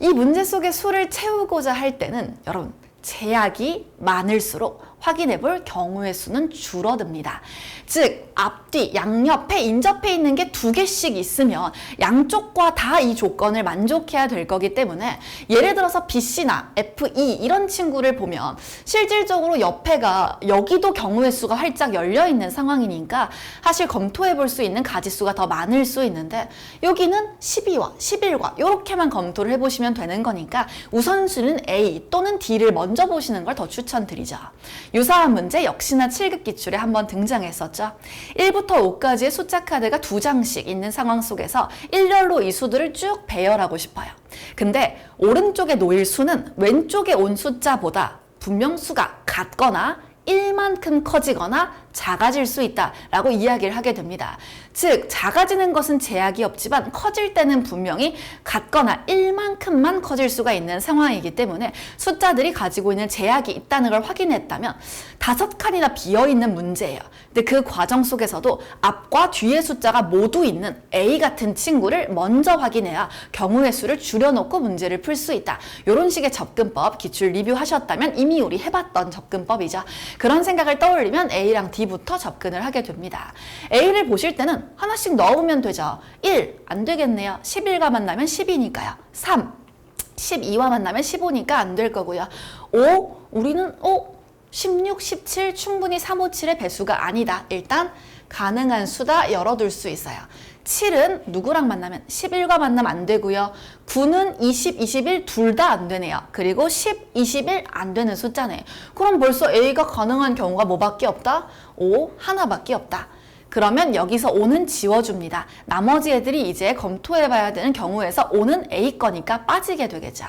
이 문제 속의 수를 채우고자 할 때는 여러분 제약이 많을수록 확인해 볼 경우의 수는 줄어듭니다. 즉 앞뒤 양옆에 인접해 있는 게 2개씩 있으면 양쪽과 다 이 조건을 만족해야 될 거기 때문에 예를 들어서 BC나 FE 이런 친구를 보면 실질적으로 옆에가 여기도 경우의 수가 활짝 열려 있는 상황이니까 사실 검토해 볼 수 있는 가지수가 더 많을 수 있는데 여기는 12와 11과 이렇게만 검토를 해보시면 되는 거니까 우선순위는 A 또는 D를 먼저 보시는 걸 더 추천드리죠. 유사한 문제 역시나 7급 기출에 한번 등장했었죠. 1부터 5까지의 숫자 카드가 2장씩 있는 상황 속에서 일렬로 이 수들을 쭉 배열하고 싶어요. 근데 오른쪽에 놓일 수는 왼쪽에 온 숫자보다 분명 수가 같거나 1만큼 커지거나 작아질 수 있다라고 이야기를 하게 됩니다. 즉 작아지는 것은 제약이 없지만 커질 때는 분명히 같거나 1만큼만 커질 수가 있는 상황이기 때문에 숫자들이 가지고 있는 제약이 있다는 걸 확인했다면 5칸이나 비어있는 문제예요. 근데 그 과정 속에서도 앞과 뒤의 숫자가 모두 있는 A 같은 친구를 먼저 확인해야 경우의 수를 줄여놓고 문제를 풀 수 있다. 이런 식의 접근법 기출 리뷰하셨다면 이미 우리 해봤던 접근법이죠. 그런 생각을 떠올리면 A랑 D부터 접근을 하게 됩니다. A를 보실 때는 하나씩 넣어보면 되죠. 1, 안 되겠네요. 11과 만나면 10이니까요. 3, 12와 만나면 15니까 안 될 거고요. 5, 우리는 16, 17 충분히 3, 5, 7의 배수가 아니다. 일단 가능한 수다 열어둘 수 있어요. 7은 누구랑 만나면 11과 만나면 안 되고요. 9는 20, 21 둘 다 안 되네요. 그리고 10, 21 안 되는 숫자네. 그럼 벌써 A가 가능한 경우가 뭐밖에 없다? 5, 하나밖에 없다. 그러면 여기서 5는 지워줍니다. 나머지 애들이 이제 검토해봐야 되는 경우에서 5는 A 거니까 빠지게 되겠죠.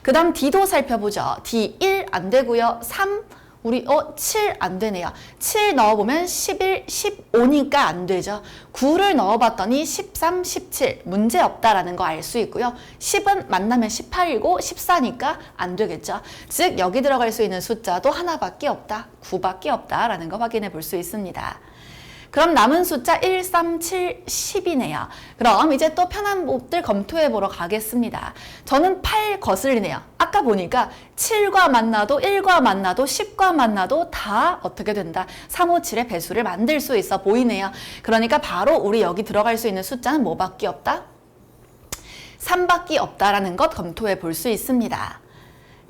그 다음 D도 살펴보죠. D 1 안 되고요. 3 우리 7 안 되네요. 7 넣어보면 11, 15니까 안 되죠. 9를 넣어봤더니 13, 17 문제 없다라는 거 알 수 있고요. 10은 만나면 18이고 14니까 안 되겠죠. 즉 여기 들어갈 수 있는 숫자도 하나밖에 없다. 9밖에 없다라는 거 확인해 볼 수 있습니다. 그럼 남은 숫자 1, 3, 7, 10이네요. 그럼 이제 또 편한 몹들 검토해 보러 가겠습니다. 저는 8 거슬리네요. 아까 보니까 7과 만나도 1과 만나도 10과 만나도 다 어떻게 된다. 3, 5, 7의 배수를 만들 수 있어 보이네요. 그러니까 바로 우리 여기 들어갈 수 있는 숫자는 뭐밖에 없다? 3밖에 없다라는 것 검토해 볼 수 있습니다.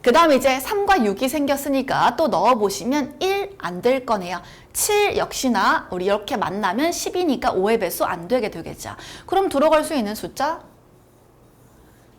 그 다음 이제 3과 6이 생겼으니까 또 넣어보시면 1 안 될 거네요. 7 역시나 우리 이렇게 만나면 10이니까 5의 배수 안 되게 되겠죠. 그럼 들어갈 수 있는 숫자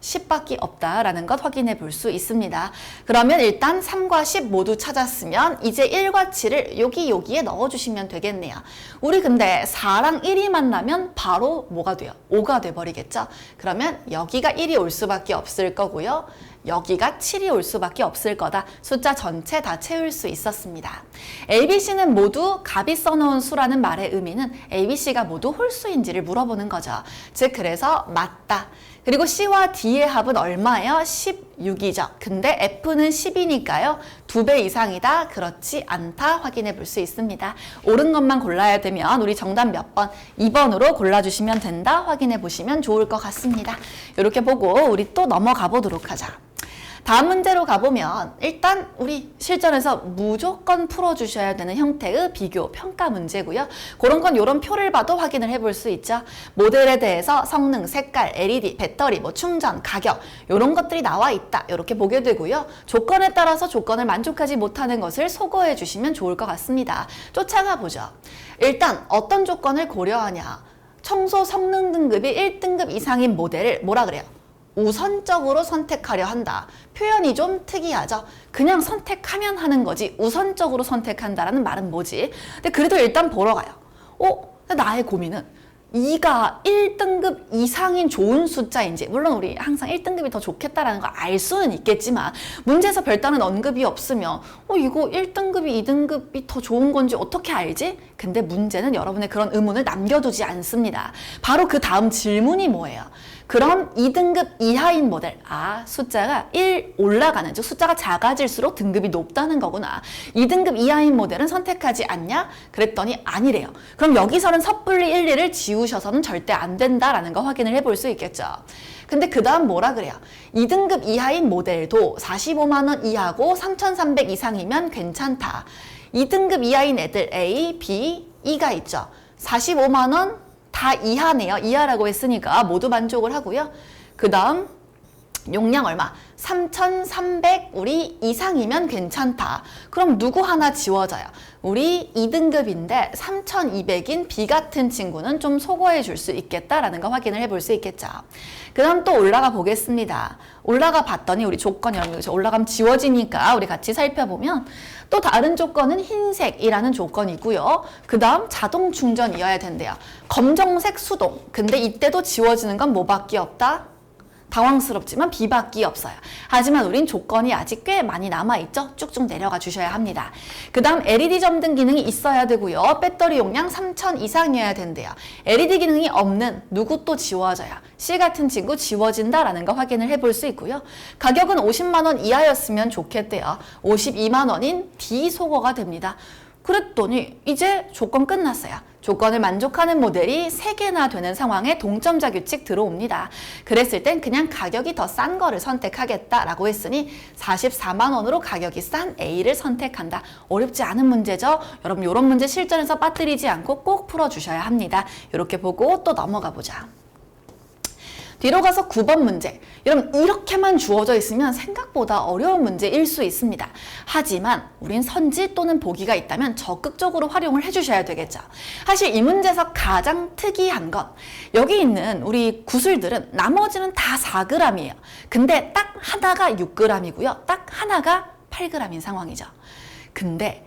10밖에 없다라는 것 확인해 볼 수 있습니다. 그러면 일단 3과 10 모두 찾았으면 이제 1과 7을 여기에 넣어주시면 되겠네요. 우리 근데 4랑 1이 만나면 바로 뭐가 돼요? 5가 돼버리겠죠? 그러면 여기가 1이 올 수밖에 없을 거고요. 여기가 7이 올 수밖에 없을 거다. 숫자 전체 다 채울 수 있었습니다. ABC는 모두 값이 써놓은 수라는 말의 의미는 ABC가 모두 홀수인지를 물어보는 거죠. 즉 그래서 맞다. 그리고 C와 D의 합은 얼마예요? 16이죠. 근데 F는 10이니까요. 2배 이상이다. 그렇지 않다. 확인해 볼 수 있습니다. 옳은 것만 골라야 되면 우리 정답 몇 번? 2번으로 골라주시면 된다. 확인해 보시면 좋을 것 같습니다. 이렇게 보고 우리 또 넘어가 보도록 하자. 다음 문제로 가보면 일단 우리 실전에서 무조건 풀어주셔야 되는 형태의 비교, 평가 문제고요. 그런 건 이런 표를 봐도 확인을 해볼 수 있죠. 모델에 대해서 성능, 색깔, LED, 배터리, 충전, 가격 이런 것들이 나와 있다. 이렇게 보게 되고요. 조건에 따라서 조건을 만족하지 못하는 것을 소거해 주시면 좋을 것 같습니다. 쫓아가 보죠. 일단 어떤 조건을 고려하냐. 청소 성능 등급이 1등급 이상인 모델을 뭐라 그래요? 우선적으로 선택하려 한다. 표현이 좀 특이하죠. 그냥 선택하면 하는 거지 우선적으로 선택한다라는 말은 뭐지? 근데 그래도 일단 보러 가요. 나의 고민은 2가 1등급 이상인 좋은 숫자인지, 물론 우리 항상 1등급이 더 좋겠다라는 걸 알 수는 있겠지만 문제에서 별다른 언급이 없으면 이거 1등급이 2등급이 더 좋은 건지 어떻게 알지? 근데 문제는 여러분의 그런 의문을 남겨두지 않습니다. 바로 그 다음 질문이 뭐예요? 그럼 2등급 이하인 모델, 숫자가 1 올라가는, 즉 숫자가 작아질수록 등급이 높다는 거구나. 2등급 이하인 모델은 선택하지 않냐? 그랬더니 아니래요. 그럼 여기서는 섣불리 1, 2를 지우셔서는 절대 안 된다라는 거 확인을 해볼 수 있겠죠. 근데 그 다음 뭐라 그래요? 2등급 이하인 모델도 45만 원 이하고 3,300 이상이면 괜찮다. 2등급 이하인 애들 A, B, E가 있죠. 45만 원 다 이하네요. 이하라고 했으니까 모두 만족을 하고요. 그 다음 용량 얼마? 3,300 우리 이상이면 괜찮다. 그럼 누구 하나 지워져요. 우리 2등급인데 3,200인 B 같은 친구는 좀 소거해 줄 수 있겠다라는 거 확인을 해볼 수 있겠죠. 그 다음 또 올라가 보겠습니다. 올라가 봤더니 우리 조건이 올라가면 지워지니까 우리 같이 살펴보면 또 다른 조건은 흰색이라는 조건이고요. 그 다음 자동 충전이어야 된대요. 검정색 수동. 근데 이때도 지워지는 건 뭐밖에 없다? 당황스럽지만 B밖에 없어요. 하지만 우린 조건이 아직 꽤 많이 남아있죠. 쭉쭉 내려가 주셔야 합니다. 그 다음 LED 점등 기능이 있어야 되고요. 배터리 용량 3000 이상이어야 된대요. LED 기능이 없는 누구 또 지워져요. C 같은 친구 지워진다라는 거 확인을 해볼 수 있고요. 가격은 50만 원 이하였으면 좋겠대요. 52만 원인 D 소거가 됩니다. 그랬더니 이제 조건 끝났어요. 조건을 만족하는 모델이 3개나 되는 상황에 동점자 규칙 들어옵니다. 그랬을 땐 그냥 가격이 더 싼 거를 선택하겠다라고 했으니 44만 원으로 가격이 싼 A를 선택한다. 어렵지 않은 문제죠. 여러분 이런 문제 실전에서 빠뜨리지 않고 꼭 풀어주셔야 합니다. 이렇게 보고 또 넘어가 보자. 뒤로 가서 9번 문제. 여러분 이렇게만 주어져 있으면 생각보다 어려운 문제일 수 있습니다. 하지만 우린 선지 또는 보기가 있다면 적극적으로 활용을 해주셔야 되겠죠. 사실 이 문제에서 가장 특이한 건 여기 있는 우리 구슬들은 나머지는 다 4g이에요. 근데 딱 하나가 6g이고요. 딱 하나가 8g인 상황이죠. 근데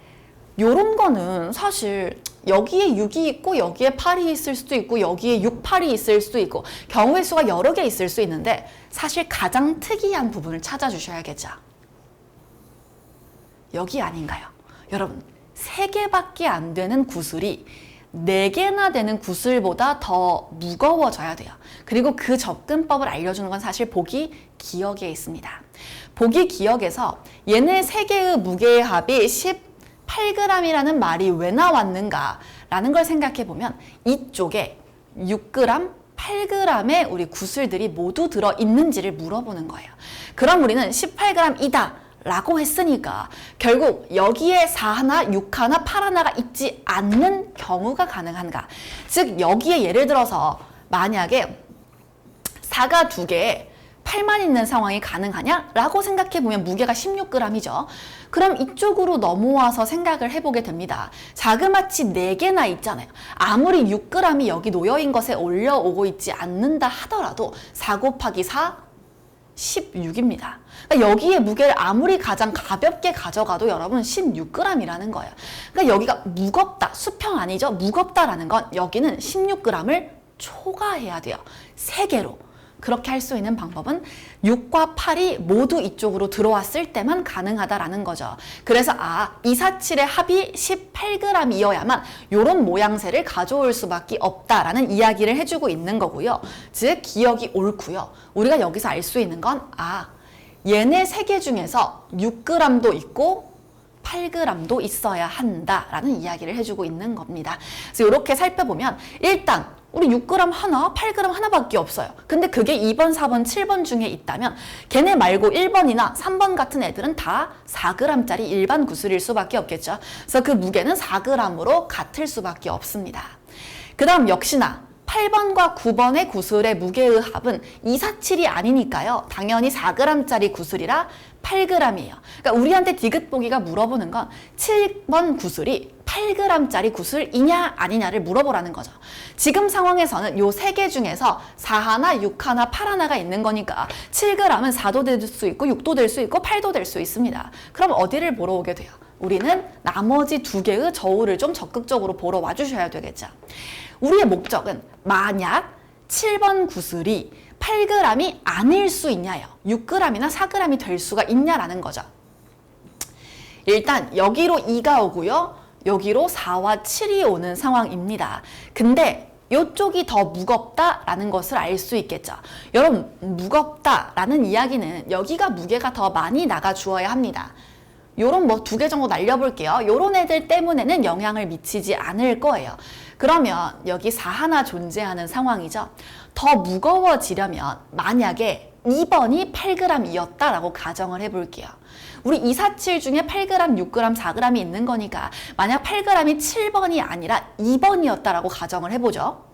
요런 거는 사실 여기에 6이 있고 여기에 8이 있을 수도 있고 여기에 6, 8이 있을 수도 있고 경우의 수가 여러 개 있을 수 있는데 사실 가장 특이한 부분을 찾아주셔야겠죠. 여기 아닌가요? 여러분 3개밖에 안 되는 구슬이 4개나 되는 구슬보다 더 무거워져야 돼요. 그리고 그 접근법을 알려주는 건 사실 보기 기억에 있습니다. 보기 기억에서 얘네 3개의 무게의 합이 8g이라는 말이 왜 나왔는가 라는 걸 생각해 보면 이쪽에 6g, 8g의 우리 구슬들이 모두 들어있는지를 물어보는 거예요. 그럼 우리는 18g이다 라고 했으니까 결국 여기에 4 하나, 6 하나, 8 하나가 있지 않는 경우가 가능한가. 즉 여기에 예를 들어서 만약에 4가 2개에 8만 있는 상황이 가능하냐? 라고 생각해보면 무게가 16g이죠. 그럼 이쪽으로 넘어와서 생각을 해보게 됩니다. 자그마치 4개나 있잖아요. 아무리 6g이 여기 놓여있는 것에 올려오고 있지 않는다 하더라도 4 곱하기 4, 16입니다. 그러니까 여기에 무게를 아무리 가장 가볍게 가져가도 여러분 16g이라는 거예요. 그러니까 여기가 무겁다, 수평 아니죠? 무겁다라는 건 여기는 16g을 초과해야 돼요. 3개로. 그렇게 할 수 있는 방법은 6과 8이 모두 이쪽으로 들어왔을 때만 가능하다라는 거죠. 그래서 247의 합이 18g이어야만 이런 모양새를 가져올 수밖에 없다라는 이야기를 해주고 있는 거고요. 즉 기억이 옳고요. 우리가 여기서 알 수 있는 건 얘네 3개 중에서 6g도 있고 8g도 있어야 한다라는 이야기를 해주고 있는 겁니다. 그래서 이렇게 살펴보면 일단 우리 6g 하나, 8g 하나밖에 없어요. 근데 그게 2번, 4번, 7번 중에 있다면 걔네 말고 1번이나 3번 같은 애들은 다 4g짜리 일반 구슬일 수밖에 없겠죠. 그래서 그 무게는 4g으로 같을 수밖에 없습니다. 그 다음 역시나 8번과 9번의 구슬의 무게의 합은 247이 아니니까요. 당연히 4g짜리 구슬이라 8g이에요. 그러니까 우리한테 디귿보기가 물어보는 건 7번 구슬이 8g짜리 구슬이냐 아니냐를 물어보라는 거죠. 지금 상황에서는 요 3개 중에서 4 하나, 6 하나, 8 하나가 있는 거니까 7g은 4도 될 수 있고 6도 될 수 있고 8도 될 수 있습니다. 그럼 어디를 보러 오게 돼요? 우리는 나머지 2개의 저울을 좀 적극적으로 보러 와주셔야 되겠죠. 우리의 목적은 만약 7번 구슬이 8g이 아닐 수 있냐요. 6g이나 4g이 될 수가 있냐라는 거죠. 일단 여기로 2가 오고요. 여기로 4와 7이 오는 상황입니다. 근데 이쪽이 더 무겁다라는 것을 알 수 있겠죠. 여러분, 무겁다라는 이야기는 여기가 무게가 더 많이 나가 주어야 합니다. 요런 뭐 2개 정도 날려볼게요. 요런 애들 때문에는 영향을 미치지 않을 거예요. 그러면 여기 4 하나 존재하는 상황이죠. 더 무거워지려면 만약에 2번이 8g이었다라고 가정을 해볼게요. 우리 2, 4, 7 중에 8g, 6g, 4g이 있는 거니까 만약 8g이 7번이 아니라 2번이었다라고 가정을 해보죠.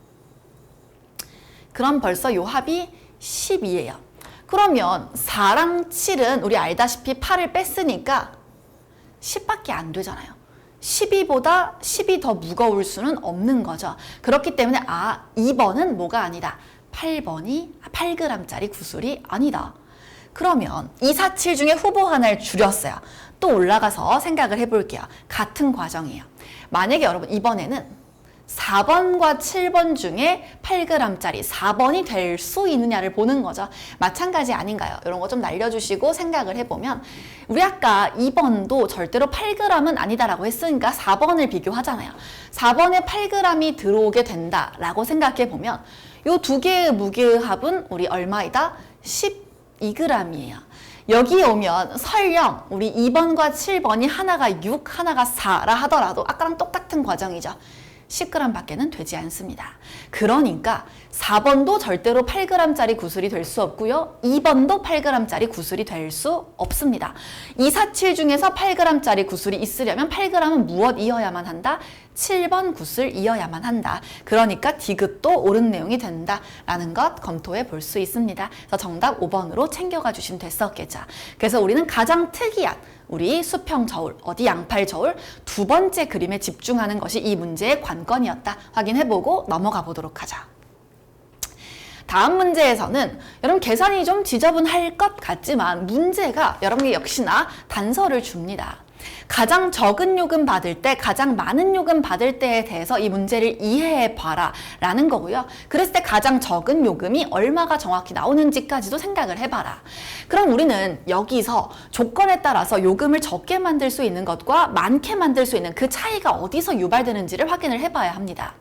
그럼 벌써 요 합이 12예요. 그러면 4랑 7은 우리 알다시피 8을 뺐으니까 10밖에 안 되잖아요. 12보다 10이 더 무거울 수는 없는 거죠. 그렇기 때문에 2번은 뭐가 아니다. 8번이 8g짜리 구슬이 아니다. 그러면 2, 4, 7 중에 후보 하나를 줄였어요. 또 올라가서 생각을 해볼게요. 같은 과정이에요. 만약에 여러분 이번에는 4번과 7번 중에 8g짜리 4번이 될 수 있느냐를 보는 거죠. 마찬가지 아닌가요? 이런 거 좀 날려주시고 생각을 해보면 우리 아까 2번도 절대로 8g은 아니다라고 했으니까 4번을 비교하잖아요. 4번에 8g이 들어오게 된다라고 생각해보면 이 두 개의 무게의 합은 우리 얼마이다? 12g이에요. 여기 오면 설령 우리 2번과 7번이 하나가 6, 하나가 4라 하더라도 아까랑 똑같은 과정이죠. 10g 밖에는 되지 않습니다. 그러니까 4번도 절대로 8g짜리 구슬이 될 수 없고요. 2번도 8g짜리 구슬이 될 수 없습니다. 2, 4, 7 중에서 8g짜리 구슬이 있으려면 8g은 무엇이어야만 한다? 7번 구슬이어야만 한다. 그러니까 디귿도 옳은 내용이 된다라는 것 검토해 볼 수 있습니다. 그래서 정답 5번으로 챙겨가 주시면 됐었겠죠. 그래서 우리는 가장 특이한 우리 수평 저울, 어디 양팔 저울 두 번째 그림에 집중하는 것이 이 문제의 관건이었다. 확인해보고 넘어가 보도록 하자. 다음 문제에서는 여러분 계산이 좀 지저분할 것 같지만 문제가 여러분께 역시나 단서를 줍니다. 가장 적은 요금 받을 때, 가장 많은 요금 받을 때에 대해서 이 문제를 이해해 봐라 라는 거고요. 그랬을 때 가장 적은 요금이 얼마가 정확히 나오는지까지도 생각을 해봐라. 그럼 우리는 여기서 조건에 따라서 요금을 적게 만들 수 있는 것과 많게 만들 수 있는 그 차이가 어디서 유발되는지를 확인을 해봐야 합니다.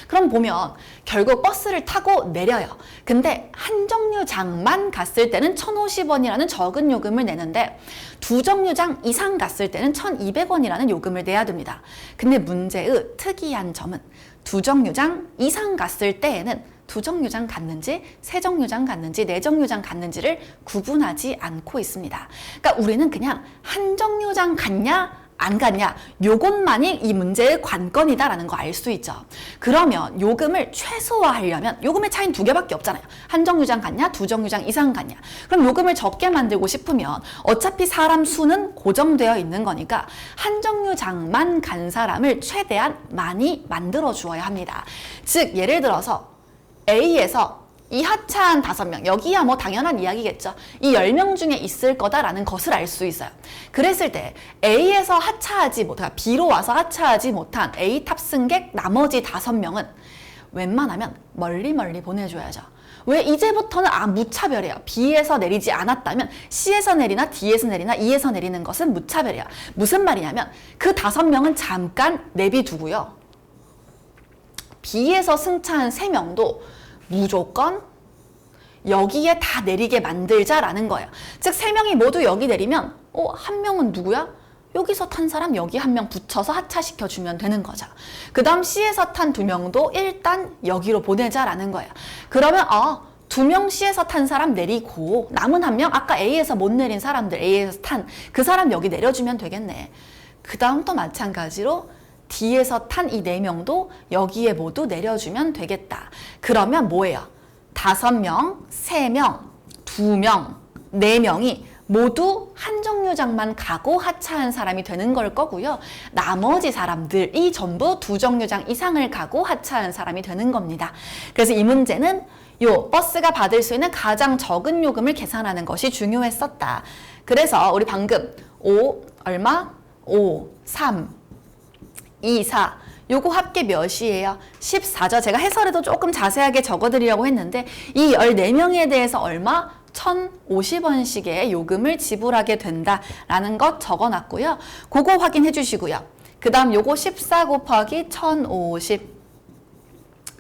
그럼 보면 결국 버스를 타고 내려요. 근데 한 정류장만 갔을 때는 1,050원이라는 적은 요금을 내는데 두 정류장 이상 갔을 때는 1,200원이라는 요금을 내야 됩니다. 근데 문제의 특이한 점은 두 정류장 이상 갔을 때에는 두 정류장 갔는지, 세 정류장 갔는지, 네 정류장 갔는지를 구분하지 않고 있습니다. 그러니까 우리는 그냥 한 정류장 갔냐, 안 갔냐, 요것만이 이 문제의 관건이다라는 거 알 수 있죠. 그러면 요금을 최소화하려면 요금의 차이는 두 개밖에 없잖아요. 한 정류장 갔냐, 두 정류장 이상 갔냐. 그럼 요금을 적게 만들고 싶으면 어차피 사람 수는 고정되어 있는 거니까 한 정류장만 간 사람을 최대한 많이 만들어 주어야 합니다. 즉 예를 들어서 A에서 이 하차한 5명, 여기야 뭐 당연한 이야기겠죠. 이 10명 중에 있을 거다라는 것을 알 수 있어요. 그랬을 때 A에서 하차하지 못한, B로 와서 하차하지 못한 A 탑승객 나머지 5명은 웬만하면 멀리 보내줘야죠. 왜? 이제부터는 무차별이에요. B에서 내리지 않았다면 C에서 내리나 D에서 내리나 E에서 내리는 것은 무차별이에요. 무슨 말이냐면 그 5명은 잠깐 내비두고요. B에서 승차한 3명도 무조건 여기에 다 내리게 만들자라는 거예요. 즉 3명이 모두 여기 내리면 한 명은 누구야? 여기서 탄 사람 여기 한 명 붙여서 하차시켜주면 되는 거죠. 그 다음 C에서 탄 2명도 일단 여기로 보내자라는 거예요. 그러면 2명 C에서 탄 사람 내리고 남은 1명 아까 A에서 못 내린 사람들 A에서 탄 그 사람 여기 내려주면 되겠네. 그 다음 또 마찬가지로 D에서 탄 이 4명도 여기에 모두 내려주면 되겠다. 그러면 뭐예요? 5명, 3명, 2명, 4명이 모두 한 정류장만 가고 하차한 사람이 되는 걸 거고요. 나머지 사람들이 전부 두 정류장 이상을 가고 하차한 사람이 되는 겁니다. 그래서 이 문제는 요 버스가 받을 수 있는 가장 적은 요금을 계산하는 것이 중요했었다. 그래서 우리 방금 5 얼마? 5, 3, 2, 4 요거 합계 몇이에요? 14죠. 제가 해설에도 조금 자세하게 적어드리려고 했는데 이 14명에 대해서 얼마? 1,050원씩의 요금을 지불하게 된다라는 것 적어놨고요. 그거 확인해 주시고요. 그 다음 요거 14 곱하기 1,050.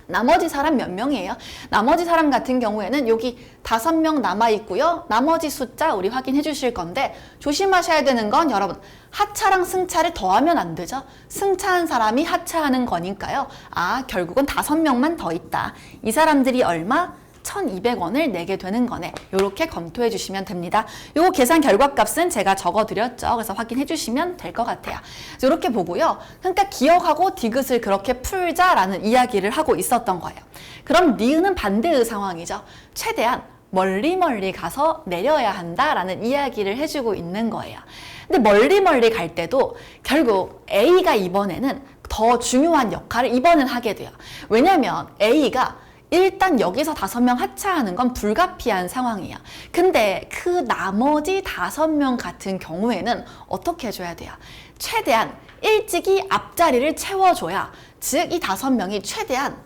나머지 사람 몇 명이에요? 나머지 사람 같은 경우에는 여기 5명 남아있고요. 나머지 숫자 우리 확인해 주실 건데 조심하셔야 되는 건 여러분 하차랑 승차를 더하면 안 되죠. 승차한 사람이 하차하는 거니까요. 아, 결국은 5명만 더 있다. 이 사람들이 얼마? 1,200원을 내게 되는 거네. 이렇게 검토해 주시면 됩니다. 요 계산 결과값은 제가 적어드렸죠. 그래서 확인해 주시면 될 것 같아요. 이렇게 보고요. 그러니까 기억하고 디귿을 그렇게 풀자라는 이야기를 하고 있었던 거예요. 그럼 니은은 반대의 상황이죠. 최대한 멀리 가서 내려야 한다라는 이야기를 해주고 있는 거예요. 근데 멀리 갈 때도 결국 A가 이번에는 더 중요한 역할을 이번엔 하게 돼요. 왜냐면 A가 일단 여기서 5명 하차하는 건 불가피한 상황이야. 근데 그 나머지 5명 같은 경우에는 어떻게 해줘야 돼요? 최대한 일찍이 앞자리를 채워줘야, 즉 이 5명이 최대한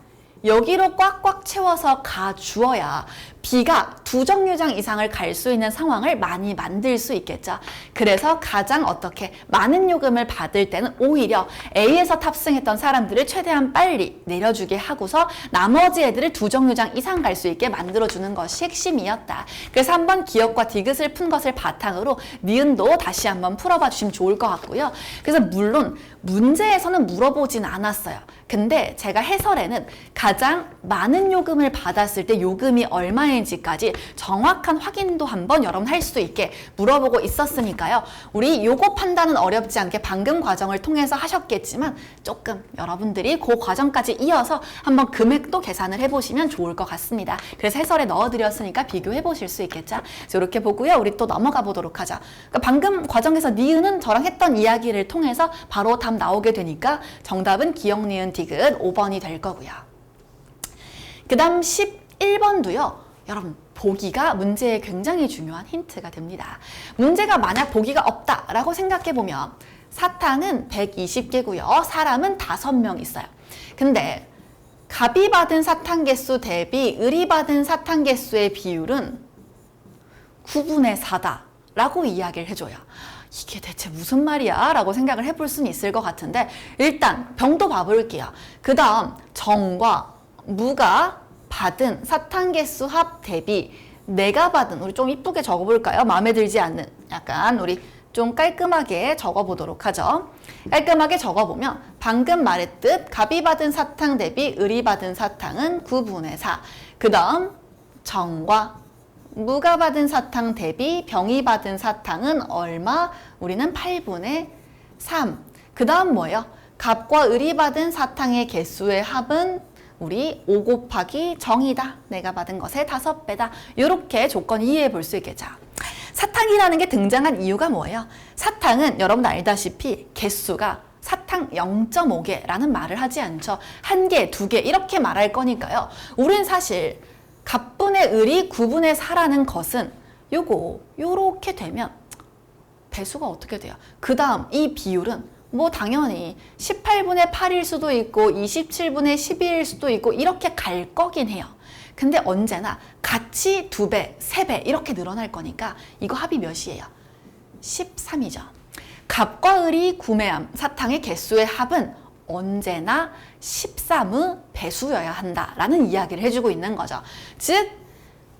여기로 꽉꽉 채워서 가주어야 B가 2정류장 이상을 갈 수 있는 상황을 많이 만들 수 있겠죠. 그래서 가장 어떻게 많은 요금을 받을 때는 오히려 A에서 탑승했던 사람들을 최대한 빨리 내려주게 하고서 나머지 애들을 2정류장 이상 갈 수 있게 만들어주는 것이 핵심이었다. 그래서 한번 기억과 디귿을 푼 것을 바탕으로 니은도 다시 한번 풀어봐 주시면 좋을 것 같고요. 그래서 물론 문제에서는 물어보진 않았어요. 근데 제가 해설에는 가장 많은 요금을 받았을 때 요금이 얼마인지까지 정확한 확인도 한번 여러분 할 수 있게 물어보고 있었으니까요. 우리 요거 판단은 어렵지 않게 방금 과정을 통해서 하셨겠지만 조금 여러분들이 그 과정까지 이어서 한번 금액도 계산을 해보시면 좋을 것 같습니다. 그래서 해설에 넣어드렸으니까 비교해 보실 수 있겠죠. 이렇게 보고요. 우리 또 넘어가 보도록 하죠. 그러니까 방금 과정에서 니은은 저랑 했던 이야기를 통해서 바로 답 나오게 되니까 정답은 기억, 니은, 디귿 5번이 될 거고요. 그 다음 11번도요. 여러분 보기가 문제에 굉장히 중요한 힌트가 됩니다. 문제가 만약 보기가 없다라고 생각해보면 사탕은 120개고요. 사람은 5명 있어요. 근데 갑이 받은 사탕 개수 대비 을이 받은 사탕 개수의 비율은 9분의 4다 라고 이야기를 해줘요. 이게 대체 무슨 말이야? 라고 생각을 해볼 수는 있을 것 같은데 일단 병도 봐볼게요. 그 다음 정과 무가 받은 사탕 개수 합 대비 내가 받은, 우리 좀 이쁘게 적어볼까요? 마음에 들지 않는, 약간 우리 좀 깔끔하게 적어보도록 하죠. 깔끔하게 적어보면 방금 말했듯 갑이 받은 사탕 대비 을이 받은 사탕은 9분의 4. 그 다음 정과 무가 받은 사탕 대비 병이 받은 사탕은 얼마? 우리는 8분의 3. 그 다음 뭐예요? 갑과 을이 받은 사탕의 개수의 합은 우리 5 곱하기 정이다. 내가 받은 것의 5배다. 이렇게 조건 이해해 볼 수 있겠죠. 사탕이라는 게 등장한 이유가 뭐예요? 사탕은 여러분 알다시피 개수가 사탕 0.5개라는 말을 하지 않죠. 1개, 2개 이렇게 말할 거니까요. 우린 사실 갑분의 을이 9분의 4라는 것은 요렇게 되면 배수가 어떻게 돼요? 그 다음 이 비율은 뭐 당연히 18분의 8일 수도 있고 27분의 12일 수도 있고 이렇게 갈 거긴 해요. 근데 언제나 같이 2배, 3배 이렇게 늘어날 거니까 이거 합이 몇이에요? 13이죠. 갑과 을이 구매한 사탕의 개수의 합은 언제나 13의 배수여야 한다라는 이야기를 해주고 있는 거죠. 즉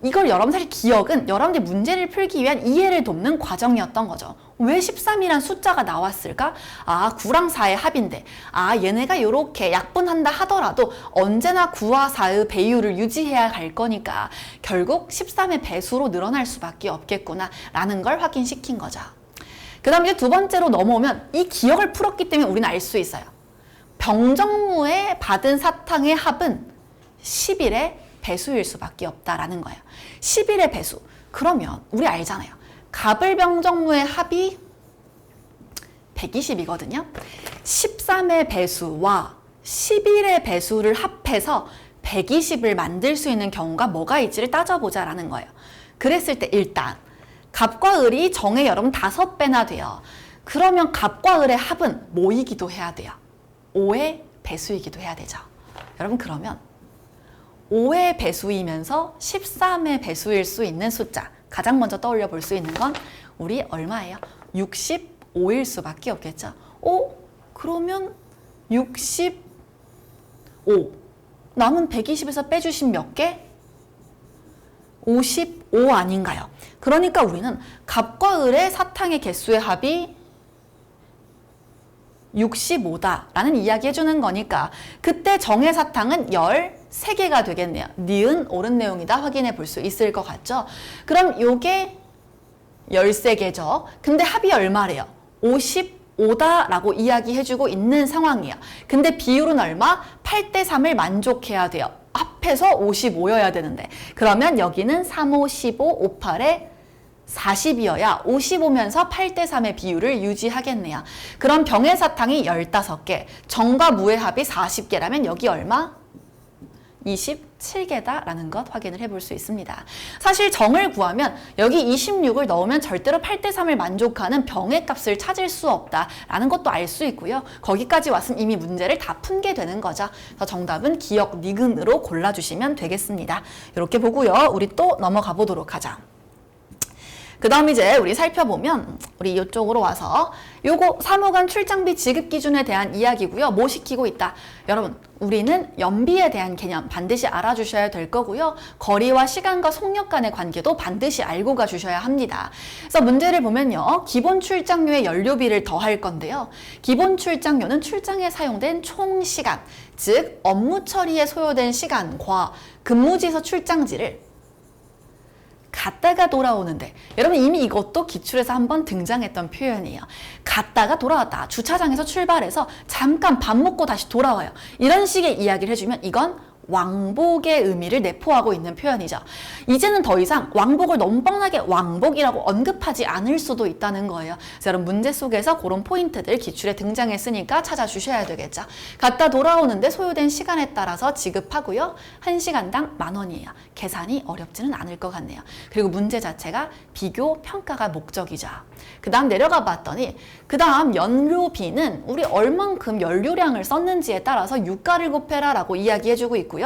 이걸 여러분 사실 기억은 여러분들이 문제를 풀기 위한 이해를 돕는 과정이었던 거죠. 왜 13이란 숫자가 나왔을까? 아, 9랑 4의 합인데 아 얘네가 이렇게 약분한다 하더라도 언제나 9와 4의 배율을 유지해야 할 거니까 결국 13의 배수로 늘어날 수밖에 없겠구나 라는 걸 확인시킨 거죠. 그 다음 이제 두 번째로 넘어오면 이 기억을 풀었기 때문에 우리는 알 수 있어요. 병정무에 받은 사탕의 합은 11의 배수일 수밖에 없다라는 거예요. 11의 배수. 그러면 우리 알잖아요. 갑을병정무의 합이 120이거든요. 13의 배수와 11의 배수를 합해서 120을 만들 수 있는 경우가 뭐가 있지를 따져보자라는 거예요. 그랬을 때 일단 갑과 을이 정의 여러분 5배나 돼요. 그러면 갑과 을의 합은 모이기도 해야 돼요. 5의 배수이기도 해야 되죠. 여러분 그러면 5의 배수이면서 13의 배수일 수 있는 숫자 가장 먼저 떠올려 볼 수 있는 건 우리 얼마예요? 65일 수밖에 없겠죠. 그러면 65 남은 120에서 빼주신 몇 개? 55 아닌가요? 그러니까 우리는 갑과 을의 사탕의 개수의 합이 65다라는 이야기 해주는 거니까 그때 정의 사탕은 13개가 되겠네요. 니은 옳은 내용이다 확인해 볼 수 있을 것 같죠? 그럼 요게 13개죠. 근데 합이 얼마래요? 55다라고 이야기해주고 있는 상황이에요. 근데 비율은 얼마? 8대 3을 만족해야 돼요. 합해서 55여야 되는데 그러면 여기는 3, 5, 15, 5, 8에 40이어야 55면서 8대 3의 비율을 유지하겠네요. 그럼 병의 사탕이 15개, 정과 무의 합이 40개라면 여기 얼마? 27개다라는 것 확인을 해볼 수 있습니다. 사실 정을 구하면 여기 26을 넣으면 절대로 8대 3을 만족하는 병의 값을 찾을 수 없다라는 것도 알 수 있고요. 거기까지 왔으면 이미 문제를 다 푼게 되는 거죠. 그래서 정답은 기억 니근으로 골라주시면 되겠습니다. 이렇게 보고요. 우리 또 넘어가 보도록 하자. 그 다음 이제 우리 살펴보면 우리 이쪽으로 와서 요거 사무관 출장비 지급 기준에 대한 이야기고요. 뭐 시키고 있다? 여러분 우리는 연비에 대한 개념 반드시 알아주셔야 될 거고요. 거리와 시간과 속력 간의 관계도 반드시 알고 가주셔야 합니다. 그래서 문제를 보면요. 기본 출장료에 연료비를 더할 건데요. 기본 출장료는 출장에 사용된 총 시간, 즉 업무 처리에 소요된 시간과 근무지에서 출장지를 갔다가 돌아오는데 여러분 이미 이것도 기출에서 한번 등장했던 표현이에요. 갔다가 돌아왔다. 주차장에서 출발해서 잠깐 밥 먹고 다시 돌아와요. 이런 식의 이야기를 해주면 이건 왕복의 의미를 내포하고 있는 표현이죠. 이제는 더 이상 왕복을 너무 뻔하게 왕복이라고 언급하지 않을 수도 있다는 거예요. 그래서 여러분 문제 속에서 그런 포인트들 기출에 등장했으니까 찾아주셔야 되겠죠. 갔다 돌아오는데 소요된 시간에 따라서 지급하고요. 1시간당 10,000원이에요. 계산이 어렵지는 않을 것 같네요. 그리고 문제 자체가 비교 평가가 목적이죠. 그 다음 내려가 봤더니 그 다음 연료비는 우리 얼만큼 연료량을 썼는지에 따라서 유가를 곱해라 라고 이야기해주고 있고요.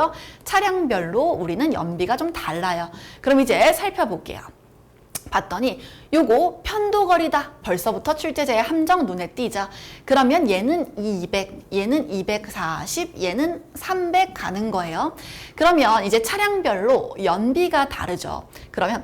차량별로 우리는 연비가 좀 달라요. 그럼 이제 살펴볼게요. 봤더니 요거 편도거리다. 벌써부터 출제자의 함정 눈에 띄죠. 그러면 얘는 200, 얘는 240, 얘는 300 가는 거예요. 그러면 이제 차량별로 연비가 다르죠. 그러면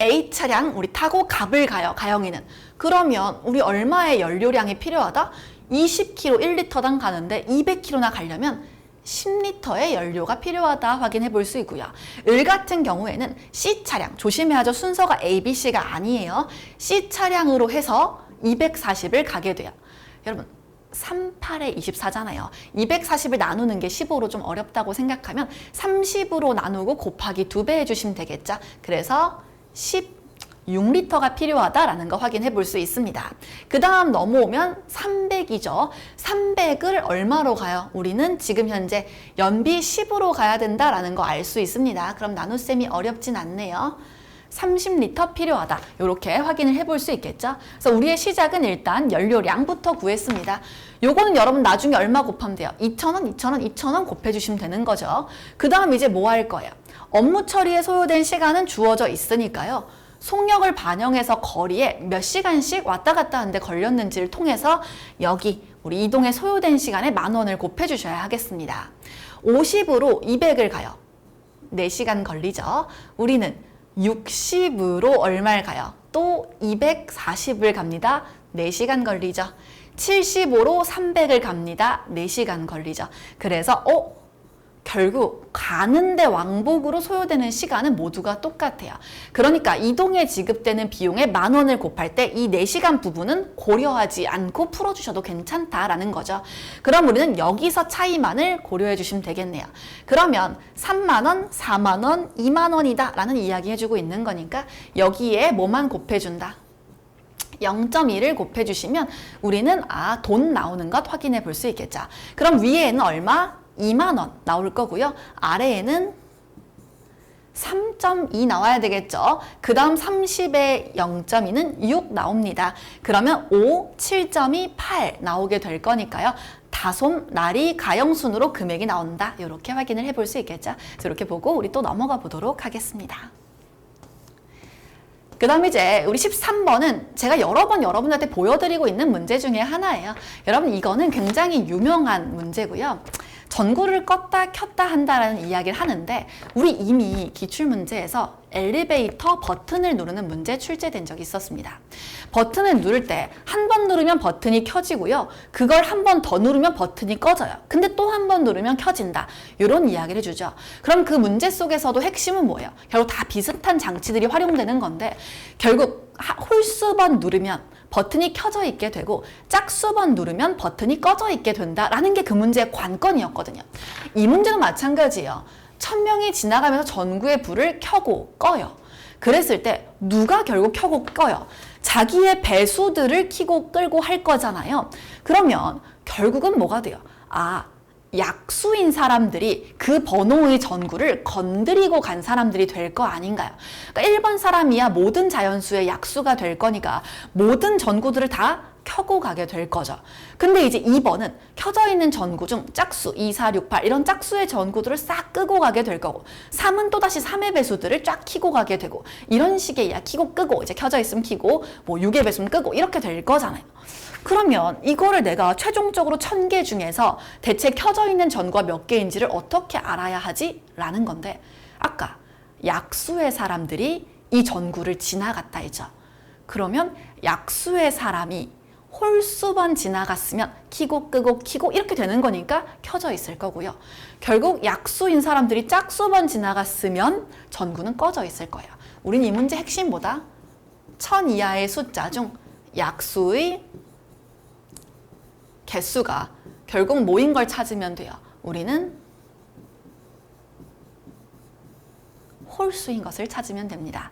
A 차량 우리 타고 갑을 가요. 가영이는. 그러면 우리 얼마의 연료량이 필요하다? 20km 1리터당 가는데 200km나 가려면 10리터의 연료가 필요하다 확인해 볼 수 있고요. 을 같은 경우에는 C 차량, 조심해야죠. 순서가 A, B, C가 아니에요. C 차량으로 해서 240을 가게 돼요. 여러분 38에 24잖아요. 240을 나누는 게 15로 좀 어렵다고 생각하면 30으로 나누고 곱하기 2배 해주시면 되겠죠. 그래서 16리터가 필요하다라는 거 확인해 볼 수 있습니다. 그 다음 넘어오면 300이죠. 300을 얼마로 가요? 우리는 지금 현재 연비 10으로 가야 된다라는 거 알 수 있습니다. 그럼 나눗셈이 어렵진 않네요. 30리터 필요하다. 이렇게 확인을 해볼 수 있겠죠. 그래서 우리의 시작은 일단 연료량부터 구했습니다. 요거는 여러분 나중에 얼마 곱하면 돼요? 2,000원, 2,000원, 2,000원 곱해주시면 되는 거죠. 그 다음 이제 뭐 할 거예요? 업무 처리에 소요된 시간은 주어져 있으니까요. 속력을 반영해서 거리에 몇 시간씩 왔다 갔다 하는데 걸렸는지를 통해서 여기 우리 이동에 소요된 시간에 10,000원을 곱해주셔야 하겠습니다. 50으로 200을 가요. 4시간 걸리죠. 우리는 60으로 얼마를 가요? 또 240을 갑니다. 4시간 걸리죠. 75로 300을 갑니다. 4시간 걸리죠. 그래서 결국 가는데 왕복으로 소요되는 시간은 모두가 똑같아요. 그러니까 이동에 지급되는 비용에 10,000원을 곱할 때 이 4시간 부분은 고려하지 않고 풀어주셔도 괜찮다라는 거죠. 그럼 우리는 여기서 차이만을 고려해 주시면 되겠네요. 그러면 30,000원, 40,000원, 20,000원이다 라는 이야기 해주고 있는 거니까 여기에 뭐만 곱해준다? 0.1을 곱해주시면 우리는 돈 나오는 것 확인해 볼 수 있겠죠. 그럼 위에는 얼마? 20,000원 나올 거고요. 아래에는 3.2 나와야 되겠죠. 그 다음 30의 0.2는 6 나옵니다. 그러면 5, 7.2, 8 나오게 될 거니까요. 다솜, 나리, 가영 순으로 금액이 나온다. 이렇게 확인을 해볼 수 있겠죠. 이렇게 보고 우리 또 넘어가 보도록 하겠습니다. 그 다음에 이제 우리 13번은 제가 여러 번 여러분한테 보여드리고 있는 문제 중에 하나예요. 여러분 이거는 굉장히 유명한 문제고요. 전구를 껐다 켰다 한다라는 이야기를 하는데 우리 이미 기출문제에서 엘리베이터 버튼을 누르는 문제 출제된 적이 있었습니다. 버튼을 누를 때 한 번 누르면 버튼이 켜지고요. 그걸 한 번 더 누르면 버튼이 꺼져요. 근데 또 한 번 누르면 켜진다. 이런 이야기를 주죠. 그럼 그 문제 속에서도 핵심은 뭐예요? 결국 다 비슷한 장치들이 활용되는 건데 결국 홀수 번 누르면 버튼이 켜져 있게 되고 짝수 번 누르면 버튼이 꺼져 있게 된다라는 게 그 문제의 관건이었거든요. 이 문제는 마찬가지예요. 1000명이 지나가면서 전구의 불을 켜고 꺼요. 그랬을 때 누가 결국 켜고 꺼요? 자기의 배수들을 켜고 끌고 할 거잖아요. 그러면 결국은 뭐가 돼요? 약수인 사람들이 그 번호의 전구를 건드리고 간 사람들이 될 거 아닌가요? 그러니까 1번 사람이야 모든 자연수의 약수가 될 거니까 모든 전구들을 다 켜고 가게 될 거죠. 근데 이제 2번은 켜져 있는 전구 중 짝수 2, 4, 6, 8 이런 짝수의 전구들을 싹 끄고 가게 될 거고 3은 또다시 3의 배수들을 쫙 켜고 가게 되고 이런 식의 켜고 끄고 이제 켜져 있으면 켜고 뭐 6의 배수는 끄고 이렇게 될 거잖아요. 그러면 이거를 내가 최종적으로 1000개 중에서 대체 켜져 있는 전구가 몇 개인지를 어떻게 알아야 하지? 라는 건데 아까 약수의 사람들이 이 전구를 지나갔다 했죠. 그러면 약수의 사람이 홀수번 지나갔으면 켜고 끄고 켜고 이렇게 되는 거니까 켜져 있을 거고요. 결국 약수인 사람들이 짝수번 지나갔으면 전구는 꺼져 있을 거예요. 우린 이 문제 핵심보다 1000 이하의 숫자 중 약수의 개수가 결국 뭐인 걸 찾으면 돼요. 우리는 홀수인 것을 찾으면 됩니다.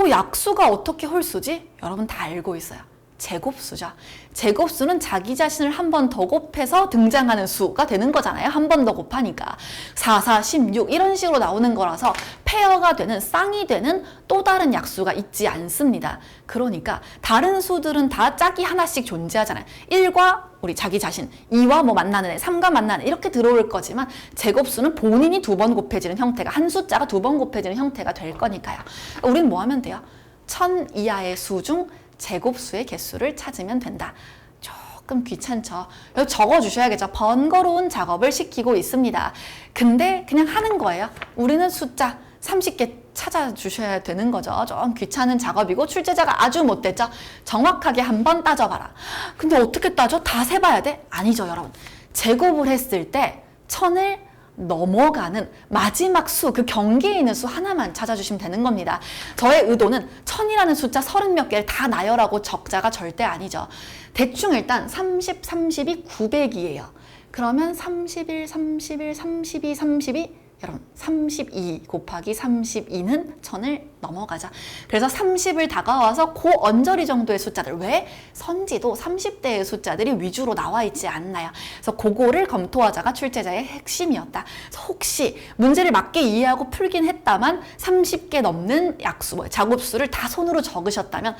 약수가 어떻게 홀수지? 여러분 다 알고 있어요. 제곱수죠. 제곱수는 자기 자신을 한 번 더 곱해서 등장하는 수가 되는 거잖아요. 한 번 더 곱하니까 4, 4, 16 이런 식으로 나오는 거라서 페어가 되는 쌍이 되는 또 다른 약수가 있지 않습니다. 그러니까 다른 수들은 다 짝이 하나씩 존재하잖아요. 1과 우리 자기 자신, 2와 뭐 만나는 애, 3과 만나는 애 이렇게 들어올 거지만 제곱수는 본인이 두 번 곱해지는 형태가 한 숫자가 두 번 곱해지는 형태가 될 거니까요. 우린 뭐 하면 돼요? 1000 이하의 수 중 제곱수의 개수를 찾으면 된다. 조금 귀찮죠. 적어주셔야겠죠. 번거로운 작업을 시키고 있습니다. 근데 그냥 하는 거예요. 우리는 숫자 30개 찾아주셔야 되는 거죠. 좀 귀찮은 작업이고 출제자가 아주 못됐죠. 정확하게 한번 따져봐라. 근데 어떻게 따져? 다 세봐야 돼? 아니죠, 여러분. 제곱을 했을 때 1000을 넘어가는 마지막 수, 그 경계에 있는 수 하나만 찾아주시면 되는 겁니다. 저의 의도는 1000이라는 숫자 30몇 개를 다 나열하고 적자가 절대 아니죠. 대충 일단 30, 32, 900이에요. 그러면 31, 31, 32, 32 여러분 32 곱하기 32는 1000을 넘어가자. 그래서 30을 다가와서 그 언저리 정도의 숫자들, 왜? 선지도 30대의 숫자들이 위주로 나와 있지 않나요? 그래서 그거를 검토하자가 출제자의 핵심이었다. 그래서 혹시 문제를 맞게 이해하고 풀긴 했다만 30개 넘는 약수, 작업수를 다 손으로 적으셨다면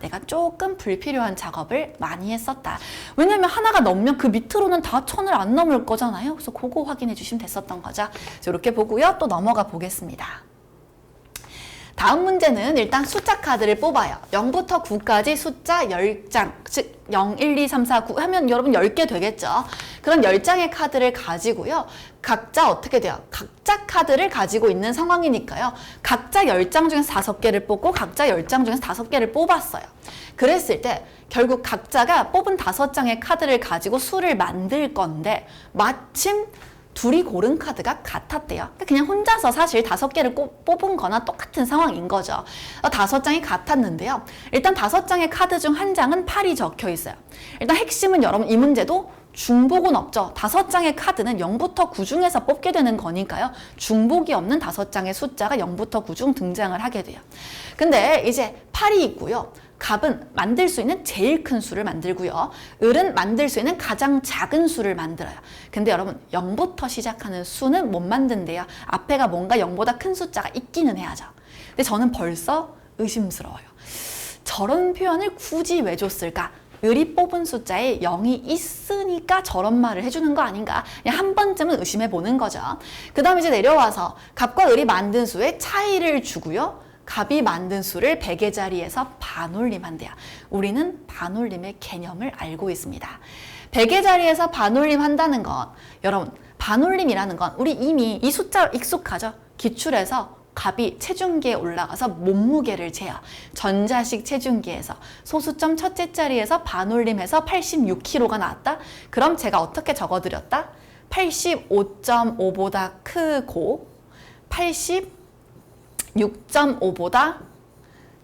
내가 조금 불필요한 작업을 많이 했었다. 왜냐면 하나가 넘으면 그 밑으로는 다 1000을 안 넘을 거잖아요. 그래서 그거 확인해 주시면 됐었던 거죠. 이렇게 보고요. 또 넘어가 보겠습니다. 다음 문제는 일단 숫자 카드를 뽑아요. 0부터 9까지 숫자 10장, 즉 0, 1, 2, 3, 4, 9 하면 여러분 10개 되겠죠. 그럼 10장의 카드를 가지고요. 각자 어떻게 돼요? 각자 카드를 가지고 있는 상황이니까요. 각자 10장 중에서 5개를 뽑고 각자 10장 중에서 5개를 뽑았어요. 그랬을 때 결국 각자가 뽑은 5장의 카드를 가지고 수를 만들 건데 마침 둘이 고른 카드가 같았대요. 그냥 혼자서 사실 5개를 뽑은 거나 똑같은 상황인 거죠. 5장이 같았는데요. 일단 5장의 카드 중 한 장은 8이 적혀 있어요. 일단 핵심은 여러분 이 문제도 중복은 없죠. 5장의 카드는 0부터 9 중에서 뽑게 되는 거니까요. 중복이 없는 5장의 숫자가 0부터 9 중 등장을 하게 돼요. 근데 이제 8이 있고요. 갑은 만들 수 있는 제일 큰 수를 만들고요. 을은 만들 수 있는 가장 작은 수를 만들어요. 근데 여러분 0부터 시작하는 수는 못 만든대요. 앞에가 뭔가 0보다 큰 숫자가 있기는 해야죠. 근데 저는 벌써 의심스러워요. 저런 표현을 굳이 왜 줬을까? 을이 뽑은 숫자에 0이 있으니까 저런 말을 해주는 거 아닌가? 그냥 한 번쯤은 의심해 보는 거죠. 그 다음에 이제 내려와서 갑과 을이 만든 수의 차이를 주고요. 갑이 만든 수를 100의 자리에서 반올림한대요. 우리는 반올림의 개념을 알고 있습니다. 100의 자리에서 반올림 한다는 건 여러분 반올림이라는 건 우리 이미 이 숫자 익숙하죠? 기출에서 갑이 체중계에 올라가서 몸무게를 재요. 전자식 체중계에서 소수점 첫째 자리에서 반올림해서 86kg가 나왔다? 그럼 제가 어떻게 적어드렸다? 85.5보다 크고 86.5보다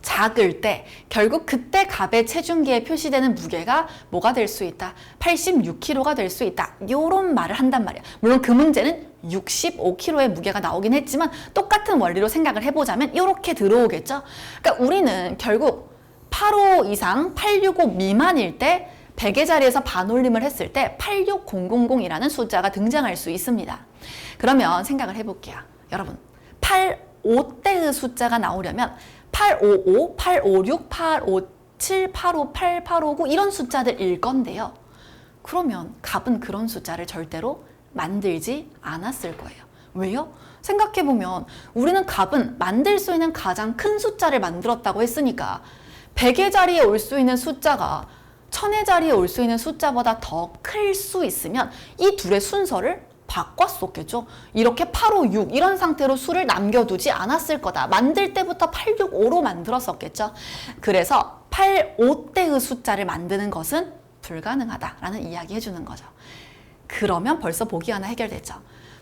작을 때 결국 그때 갑의 체중계에 표시되는 무게가 뭐가 될 수 있다? 86kg가 될 수 있다. 이런 말을 한단 말이야. 물론 그 문제는 65kg의 무게가 나오긴 했지만 똑같은 원리로 생각을 해보자면 이렇게 들어오겠죠. 그러니까 우리는 결국 85 이상 865 미만일 때 100의 자리에서 반올림을 했을 때 86000이라는 숫자가 등장할 수 있습니다. 그러면 생각을 해볼게요. 여러분 85대의 숫자가 나오려면 855, 856, 857, 858, 859 이런 숫자들일 건데요. 그러면 갑은 그런 숫자를 절대로 만들지 않았을 거예요. 왜요? 생각해보면 우리는 갑은 만들 수 있는 가장 큰 숫자를 만들었다고 했으니까 100의 자리에 올 수 있는 숫자가 1000의 자리에 올 수 있는 숫자보다 더 클 수 있으면 이 둘의 순서를 바꿨었겠죠. 이렇게 856 이런 상태로 수를 남겨두지 않았을 거다. 만들 때부터 865로 만들었었겠죠. 그래서 85대의 숫자를 만드는 것은 불가능하다라는 이야기 해주는 거죠. 그러면 벌써 보기 하나 해결됐죠.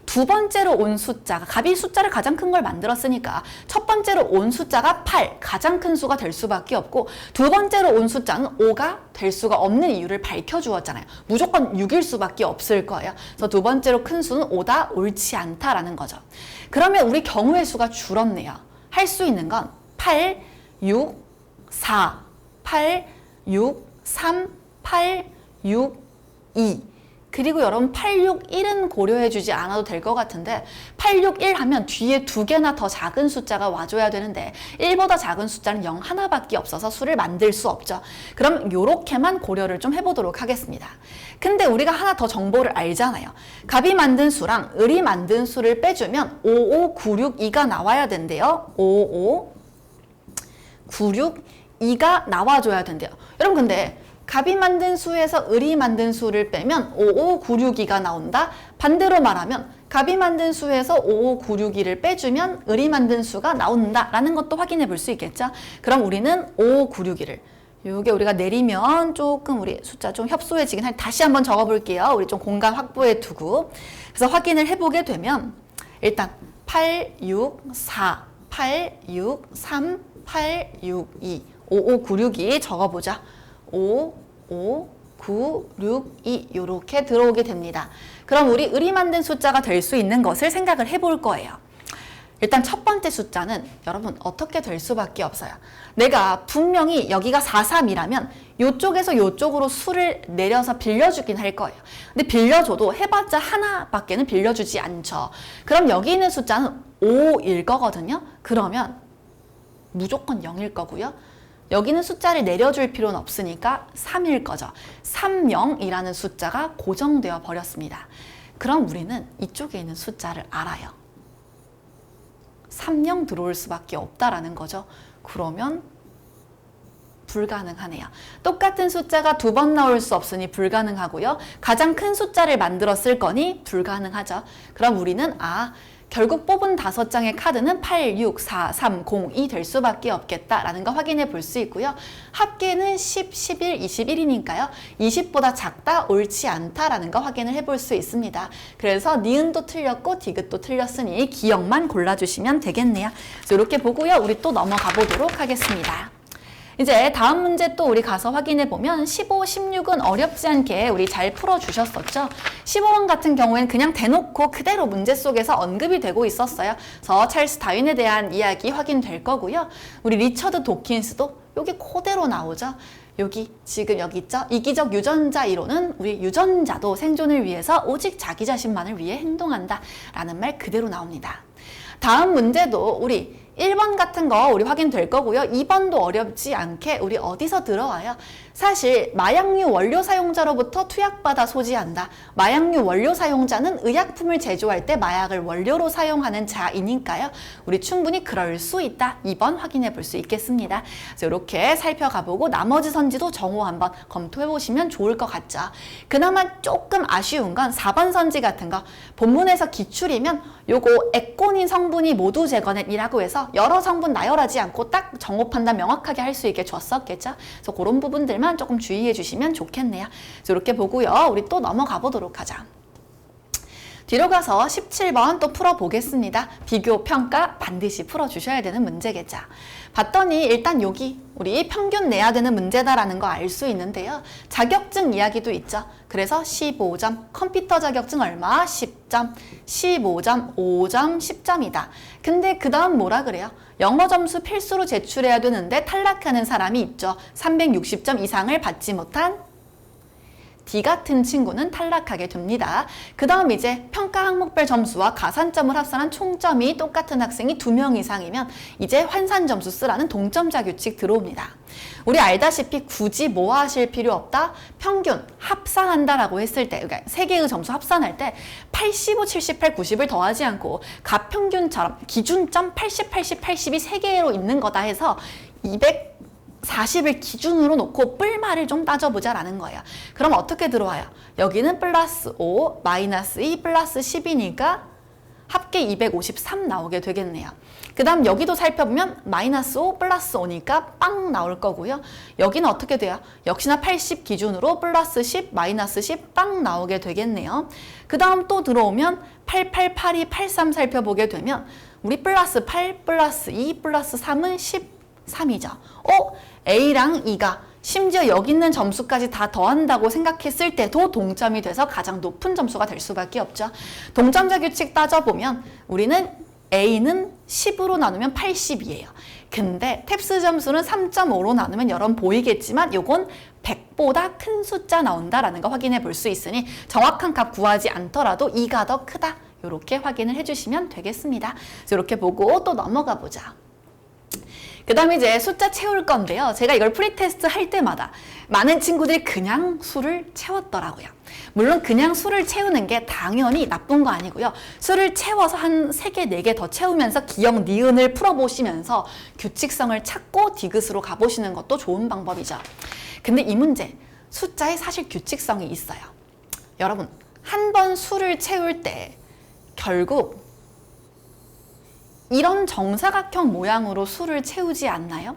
두 번째로 온 숫자가 갑이 숫자를 가장 큰 걸 만들었으니까 첫 번째로 온 숫자가 8, 가장 큰 수가 될 수밖에 없고 두 번째로 온 숫자는 5가 될 수가 없는 이유를 밝혀주었잖아요. 무조건 6일 수밖에 없을 거예요. 그래서 두 번째로 큰 수는 5다, 옳지 않다라는 거죠. 그러면 우리 경우의 수가 줄었네요. 할 수 있는 건 8, 6, 4, 8, 6, 3, 8, 6, 2 그리고 여러분 861은 고려해주지 않아도 될 것 같은데 861 하면 뒤에 두 개나 더 작은 숫자가 와줘야 되는데 1보다 작은 숫자는 0 하나밖에 없어서 수를 만들 수 없죠. 그럼 이렇게만 고려를 좀 해보도록 하겠습니다. 근데 우리가 하나 더 정보를 알잖아요. 갑이 만든 수랑 을이 만든 수를 빼주면 55962가 나와야 된대요. 55962가 나와줘야 된대요. 여러분 근데 갑이 만든 수에서 을이 만든 수를 빼면 55962가 나온다. 반대로 말하면 갑이 만든 수에서 55962를 빼주면 을이 만든 수가 나온다라는 것도 확인해 볼 수 있겠죠. 그럼 우리는 55962를 요게 우리가 내리면 조금 우리 숫자 좀 협소해지긴 할 다시 한번 적어볼게요. 우리 좀 공간 확보해 두고 그래서 확인을 해보게 되면 일단 864, 863, 862, 55962 적어보자. 5, 5, 9, 6, 2 이렇게 들어오게 됩니다. 그럼 우리 을이 만든 숫자가 될 수 있는 것을 생각을 해볼 거예요. 일단 첫 번째 숫자는 여러분 어떻게 될 수밖에 없어요. 내가 분명히 여기가 43이라면 이쪽에서 이쪽으로 수를 내려서 빌려주긴 할 거예요. 근데 빌려줘도 해봤자 하나밖에는 빌려주지 않죠. 그럼 여기 있는 숫자는 5일 거거든요. 그러면 무조건 0일 거고요. 여기는 숫자를 내려줄 필요는 없으니까 3일 거죠. 30이라는 숫자가 고정되어 버렸습니다. 그럼 우리는 이쪽에 있는 숫자를 알아요. 30 들어올 수밖에 없다라는 거죠. 그러면 불가능하네요. 똑같은 숫자가 두 번 나올 수 없으니 불가능하고요. 가장 큰 숫자를 만들었을 거니 불가능하죠. 그럼 우리는 결국 뽑은 5장의 카드는 8, 6, 4, 3, 0, 2 될 수밖에 없겠다라는 거 확인해 볼 수 있고요. 합계는 10, 11, 21이니까요. 20보다 작다, 옳지 않다라는 거 확인을 해볼 수 있습니다. 그래서 니은도 틀렸고 디귿도 틀렸으니 기억만 골라주시면 되겠네요. 그래서 이렇게 보고요. 우리 또 넘어가 보도록 하겠습니다. 이제 다음 문제 또 우리 가서 확인해 보면 15, 16은 어렵지 않게 우리 잘 풀어주셨었죠. 15번 같은 경우에는 그냥 대놓고 그대로 문제 속에서 언급이 되고 있었어요. 그래서 찰스 다윈에 대한 이야기 확인될 거고요. 우리 리처드 도킨스도 여기 그대로 나오죠. 여기 지금 여기 있죠. 이기적 유전자 이론은 우리 유전자도 생존을 위해서 오직 자기 자신만을 위해 행동한다 라는 말 그대로 나옵니다. 다음 문제도 우리 1번 같은 거 우리 확인될 거고요. 2번도 어렵지 않게 우리 어디서 들어와요? 사실 마약류 원료 사용자로부터 투약받아 소지한다. 마약류 원료 사용자는 의약품을 제조할 때 마약을 원료로 사용하는 자이니까요. 우리 충분히 그럴 수 있다. 2번 확인해 볼 수 있겠습니다. 그래서 이렇게 살펴가보고 나머지 선지도 정호 한번 검토해 보시면 좋을 것 같죠. 그나마 조금 아쉬운 건 4번 선지 같은 거 본문에서 기출이면 요거 액곤인 성분이 모두 제거된이라고 해서 여러 성분 나열하지 않고 딱 정호 판단 명확하게 할 수 있게 줬었겠죠. 그래서 그런 부분들만 조금 주의해 주시면 좋겠네요. 그래서 이렇게 보고요. 우리 또 넘어가 보도록 하자. 뒤로 가서 17번 또 풀어보겠습니다. 비교, 평가 반드시 풀어주셔야 되는 문제겠죠. 봤더니 일단 여기 우리 평균 내야 되는 문제다라는 거 알 수 있는데요. 자격증 이야기도 있죠. 그래서 15점, 컴퓨터 자격증 얼마? 10점, 15점, 5점, 10점이다. 근데 그 다음 뭐라 그래요? 영어 점수 필수로 제출해야 되는데 탈락하는 사람이 있죠. 360점 이상을 받지 못한 D 같은 친구는 탈락하게 됩니다. 그 다음 이제 평가 항목별 점수와 가산점을 합산한 총점이 똑같은 학생이 2명 이상이면 이제 환산 점수 쓰라는 동점자 규칙 들어옵니다. 우리 알다시피 굳이 뭐 하실 필요 없다? 평균 합산한다라고 했을 때, 그러니까 세 개의 점수 합산할 때 85, 78, 90을 더하지 않고 가평균처럼 기준점 80, 80, 80이 세 개로 있는 거다 해서 240을 기준으로 놓고 뿔말을 좀 따져보자라는 거예요. 그럼 어떻게 들어와요? 여기는 플러스 5, 마이너스 2, 플러스 10이니까 합계 253 나오게 되겠네요. 그 다음 여기도 살펴보면 마이너스 5, 플러스 5니까 빵 나올 거고요. 여기는 어떻게 돼요? 역시나 80 기준으로 플러스 10, 마이너스 10 빵 나오게 되겠네요. 그 다음 또 들어오면 8, 8, 8, 2, 8, 3 살펴보게 되면 우리 플러스 8, 플러스 2, 플러스 3은 13이죠. A랑 E가 심지어 여기 있는 점수까지 다 더한다고 생각했을 때도 동점이 돼서 가장 높은 점수가 될 수밖에 없죠. 동점자 규칙 따져보면 우리는 A는 10으로 나누면 80이에요. 근데 탭스 점수는 3.5로 나누면 여러분 보이겠지만 요건 100보다 큰 숫자 나온다라는 거 확인해 볼 수 있으니 정확한 값 구하지 않더라도 2가 더 크다. 이렇게 확인을 해주시면 되겠습니다. 그래서 이렇게 보고 또 넘어가 보자. 그 다음에 이제 숫자 채울 건데요. 제가 이걸 프리테스트 할 때마다 많은 친구들이 그냥 수를 채웠더라고요. 물론 그냥 수를 채우는 게 당연히 나쁜 거 아니고요. 수를 채워서 한 3개, 4개 더 채우면서 기억, 니은을 풀어보시면서 규칙성을 찾고 디귿으로 가보시는 것도 좋은 방법이죠. 근데 이 문제, 숫자에 사실 규칙성이 있어요. 여러분, 한 번 수를 채울 때 결국 이런 정사각형 모양으로 수를 채우지 않나요?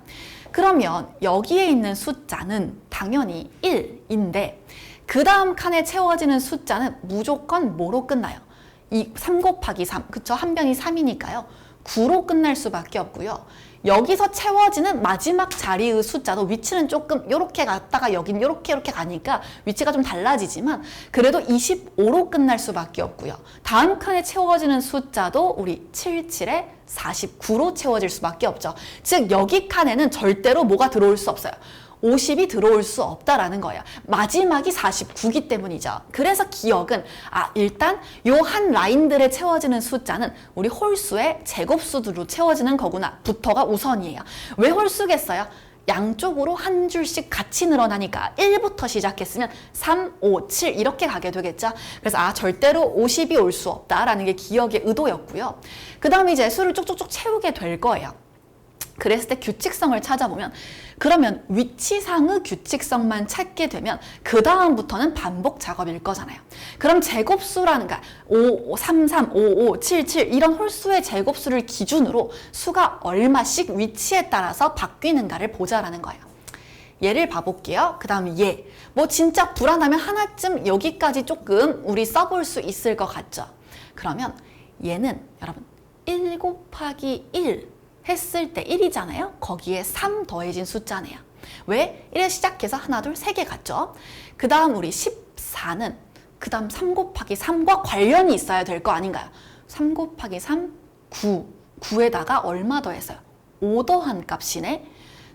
그러면 여기에 있는 숫자는 당연히 1인데 그 다음 칸에 채워지는 숫자는 무조건 뭐로 끝나요? 3 곱하기 3, 그쵸? 한 변이 3이니까요. 9로 끝날 수밖에 없고요. 여기서 채워지는 마지막 자리의 숫자도 위치는 조금 이렇게 갔다가 여긴 이렇게 가니까 위치가 좀 달라지지만 그래도 25로 끝날 수밖에 없고요. 다음 칸에 채워지는 숫자도 우리 77에 49로 채워질 수밖에 없죠. 즉 여기 칸에는 절대로 뭐가 들어올 수 없어요. 50이 들어올 수 없다라는 거예요. 마지막이 49기 때문이죠. 그래서 기억은 일단 요 한 라인들에 채워지는 숫자는 우리 홀수의 제곱수들로 채워지는 거구나 부터가 우선이에요. 왜 홀수겠어요? 양쪽으로 한 줄씩 같이 늘어나니까 1부터 시작했으면 3, 5, 7 이렇게 가게 되겠죠. 그래서 절대로 50이 올 수 없다라는 게 기억의 의도였고요. 그 다음에 이제 수를 쭉쭉쭉 채우게 될 거예요. 그랬을 때 규칙성을 찾아보면 그러면 위치상의 규칙성만 찾게 되면 그 다음부터는 반복 작업일 거잖아요. 그럼 제곱수라는 거 5, 3, 3, 5, 5, 7, 7 이런 홀수의 제곱수를 기준으로 수가 얼마씩 위치에 따라서 바뀌는가를 보자라는 거예요. 얘를 봐볼게요. 그 다음에 얘. 뭐 진짜 불안하면 하나쯤 여기까지 조금 우리 써볼 수 있을 것 같죠. 그러면 얘는 여러분 1 곱하기 1 했을 때 1이잖아요. 거기에 3 더해진 숫자네요. 왜? 1에 시작해서 하나, 둘, 3개 갔죠. 그 다음 우리 14는 그 다음 3 곱하기 3과 관련이 있어야 될 거 아닌가요? 3 곱하기 3, 9. 9에다가 얼마 더했어요? 5 더한 값이네.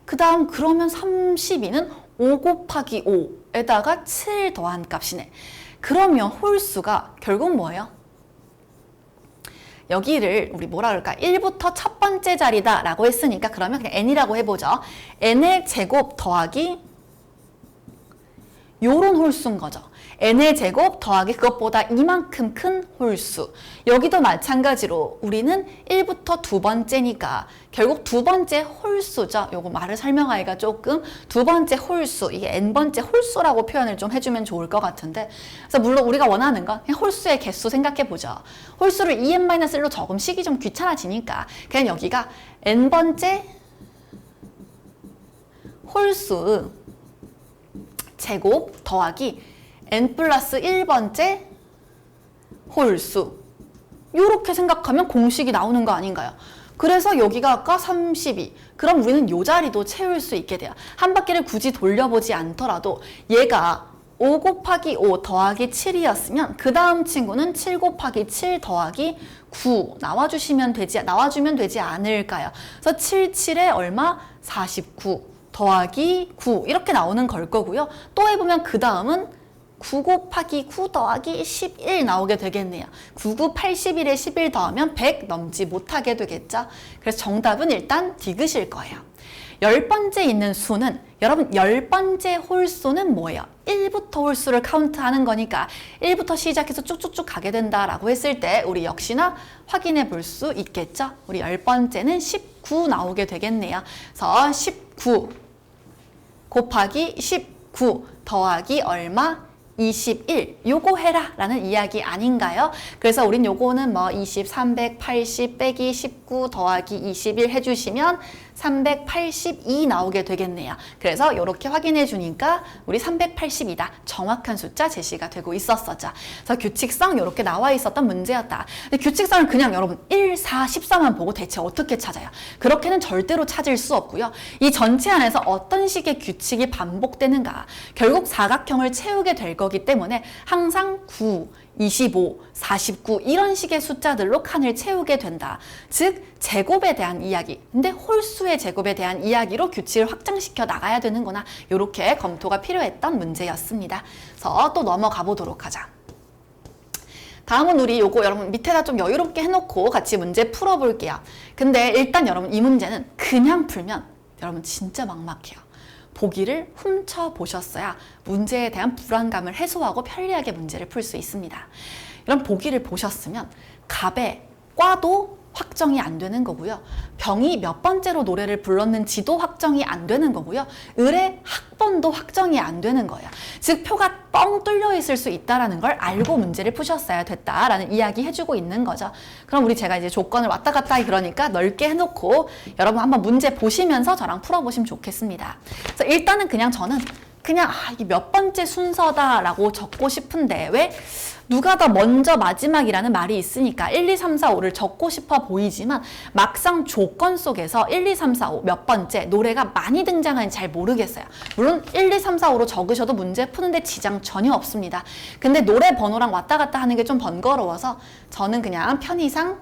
그 다음 그러면 32는 5 곱하기 5에다가 7 더한 값이네. 그러면 홀수가 결국 뭐예요? 여기를 우리 뭐라 그럴까? 1부터 첫 번째 자리다 라고 했으니까 그러면 그냥 n이라고 해보죠. n의 제곱 더하기 요런 홀수인 거죠. n의 제곱 더하기 그것보다 이만큼 큰 홀수. 여기도 마찬가지로 우리는 1부터 두 번째니까 결국 두 번째 홀수죠. 요거 말을 설명하기가 조금 두 번째 홀수, 이게 n번째 홀수라고 표현을 좀 해주면 좋을 것 같은데, 그래서 물론 우리가 원하는 건 그냥 홀수의 개수 생각해보죠. 홀수를 2n-1로 적음시기 좀 귀찮아지니까 그냥 여기가 n번째 홀수 제곱 더하기 n 플러스 1번째 홀수, 이렇게 생각하면 공식이 나오는 거 아닌가요? 그래서 여기가 아까 32, 그럼 우리는 이 자리도 채울 수 있게 돼요. 한 바퀴를 굳이 돌려보지 않더라도 얘가 5 곱하기 5 더하기 7이었으면 그 다음 친구는 7 곱하기 7 더하기 9 나와주면 되지 않을까요? 그래서 7, 7에 얼마? 49 더하기 9 이렇게 나오는 걸 거고요. 또 해보면 그 다음은 9 곱하기 9 더하기 11 나오게 되겠네요. 9, 9, 81에 11 더하면 100 넘지 못하게 되겠죠. 그래서 정답은 일단 디귿일 거예요. 10번째 있는 수는, 여러분 10번째 홀수는 뭐예요? 1부터 홀수를 카운트하는 거니까 1부터 시작해서 쭉쭉쭉 가게 된다라고 했을 때 우리 역시나 확인해 볼 수 있겠죠. 우리 10번째는 19 나오게 되겠네요. 그래서 19 곱하기 19 더하기 얼마? 21, 요거 해라 라는 이야기 아닌가요? 그래서 우린 요거는 뭐 20, 380 빼기 19 더하기 21 해주시면 382 나오게 되겠네요. 그래서 이렇게 확인해 주니까 우리 382다. 정확한 숫자 제시가 되고 있었었죠. 그래서 규칙성 이렇게 나와 있었던 문제였다. 근데 규칙성을 그냥 여러분 1, 4, 14만 보고 대체 어떻게 찾아요? 그렇게는 절대로 찾을 수 없고요. 이 전체 안에서 어떤 식의 규칙이 반복되는가, 결국 사각형을 채우게 될 거기 때문에 항상 9, 25, 49 이런 식의 숫자들로 칸을 채우게 된다. 즉 제곱에 대한 이야기, 근데 홀수의 제곱에 대한 이야기로 규칙을 확장시켜 나가야 되는구나. 이렇게 검토가 필요했던 문제였습니다. 그래서 또 넘어가 보도록 하자. 다음은 우리 요거 여러분 밑에다 좀 여유롭게 해놓고 같이 문제 풀어볼게요. 근데 일단 여러분 이 문제는 그냥 풀면 여러분 진짜 막막해요. 보기를 훔쳐보셨어야 문제에 대한 불안감을 해소하고 편리하게 문제를 풀 수 있습니다. 이런 보기를 보셨으면 갑의 과도 확정이 안 되는 거고요. 병이 몇 번째로 노래를 불렀는지도 확정이 안 되는 거고요. 을의 학번도 확정이 안 되는 거예요. 즉 표가 뻥 뚫려 있을 수 있다는 걸 알고 문제를 푸셨어야 됐다라는 이야기 해주고 있는 거죠. 그럼 우리 제가 이제 조건을 왔다 갔다 하기 그러니까 넓게 해놓고 여러분 한번 문제 보시면서 저랑 풀어보시면 좋겠습니다. 그래서 일단은 저는 이게 몇 번째 순서다라고 적고 싶은데 왜? 누가 더 먼저 마지막이라는 말이 있으니까 1, 2, 3, 4, 5를 적고 싶어 보이지만 막상 조건 속에서 1, 2, 3, 4, 5 몇 번째 노래가 많이 등장하는지 잘 모르겠어요. 물론 1, 2, 3, 4, 5로 적으셔도 문제 푸는데 지장 전혀 없습니다. 근데 노래 번호랑 왔다 갔다 하는 게 좀 번거로워서 저는 그냥 편의상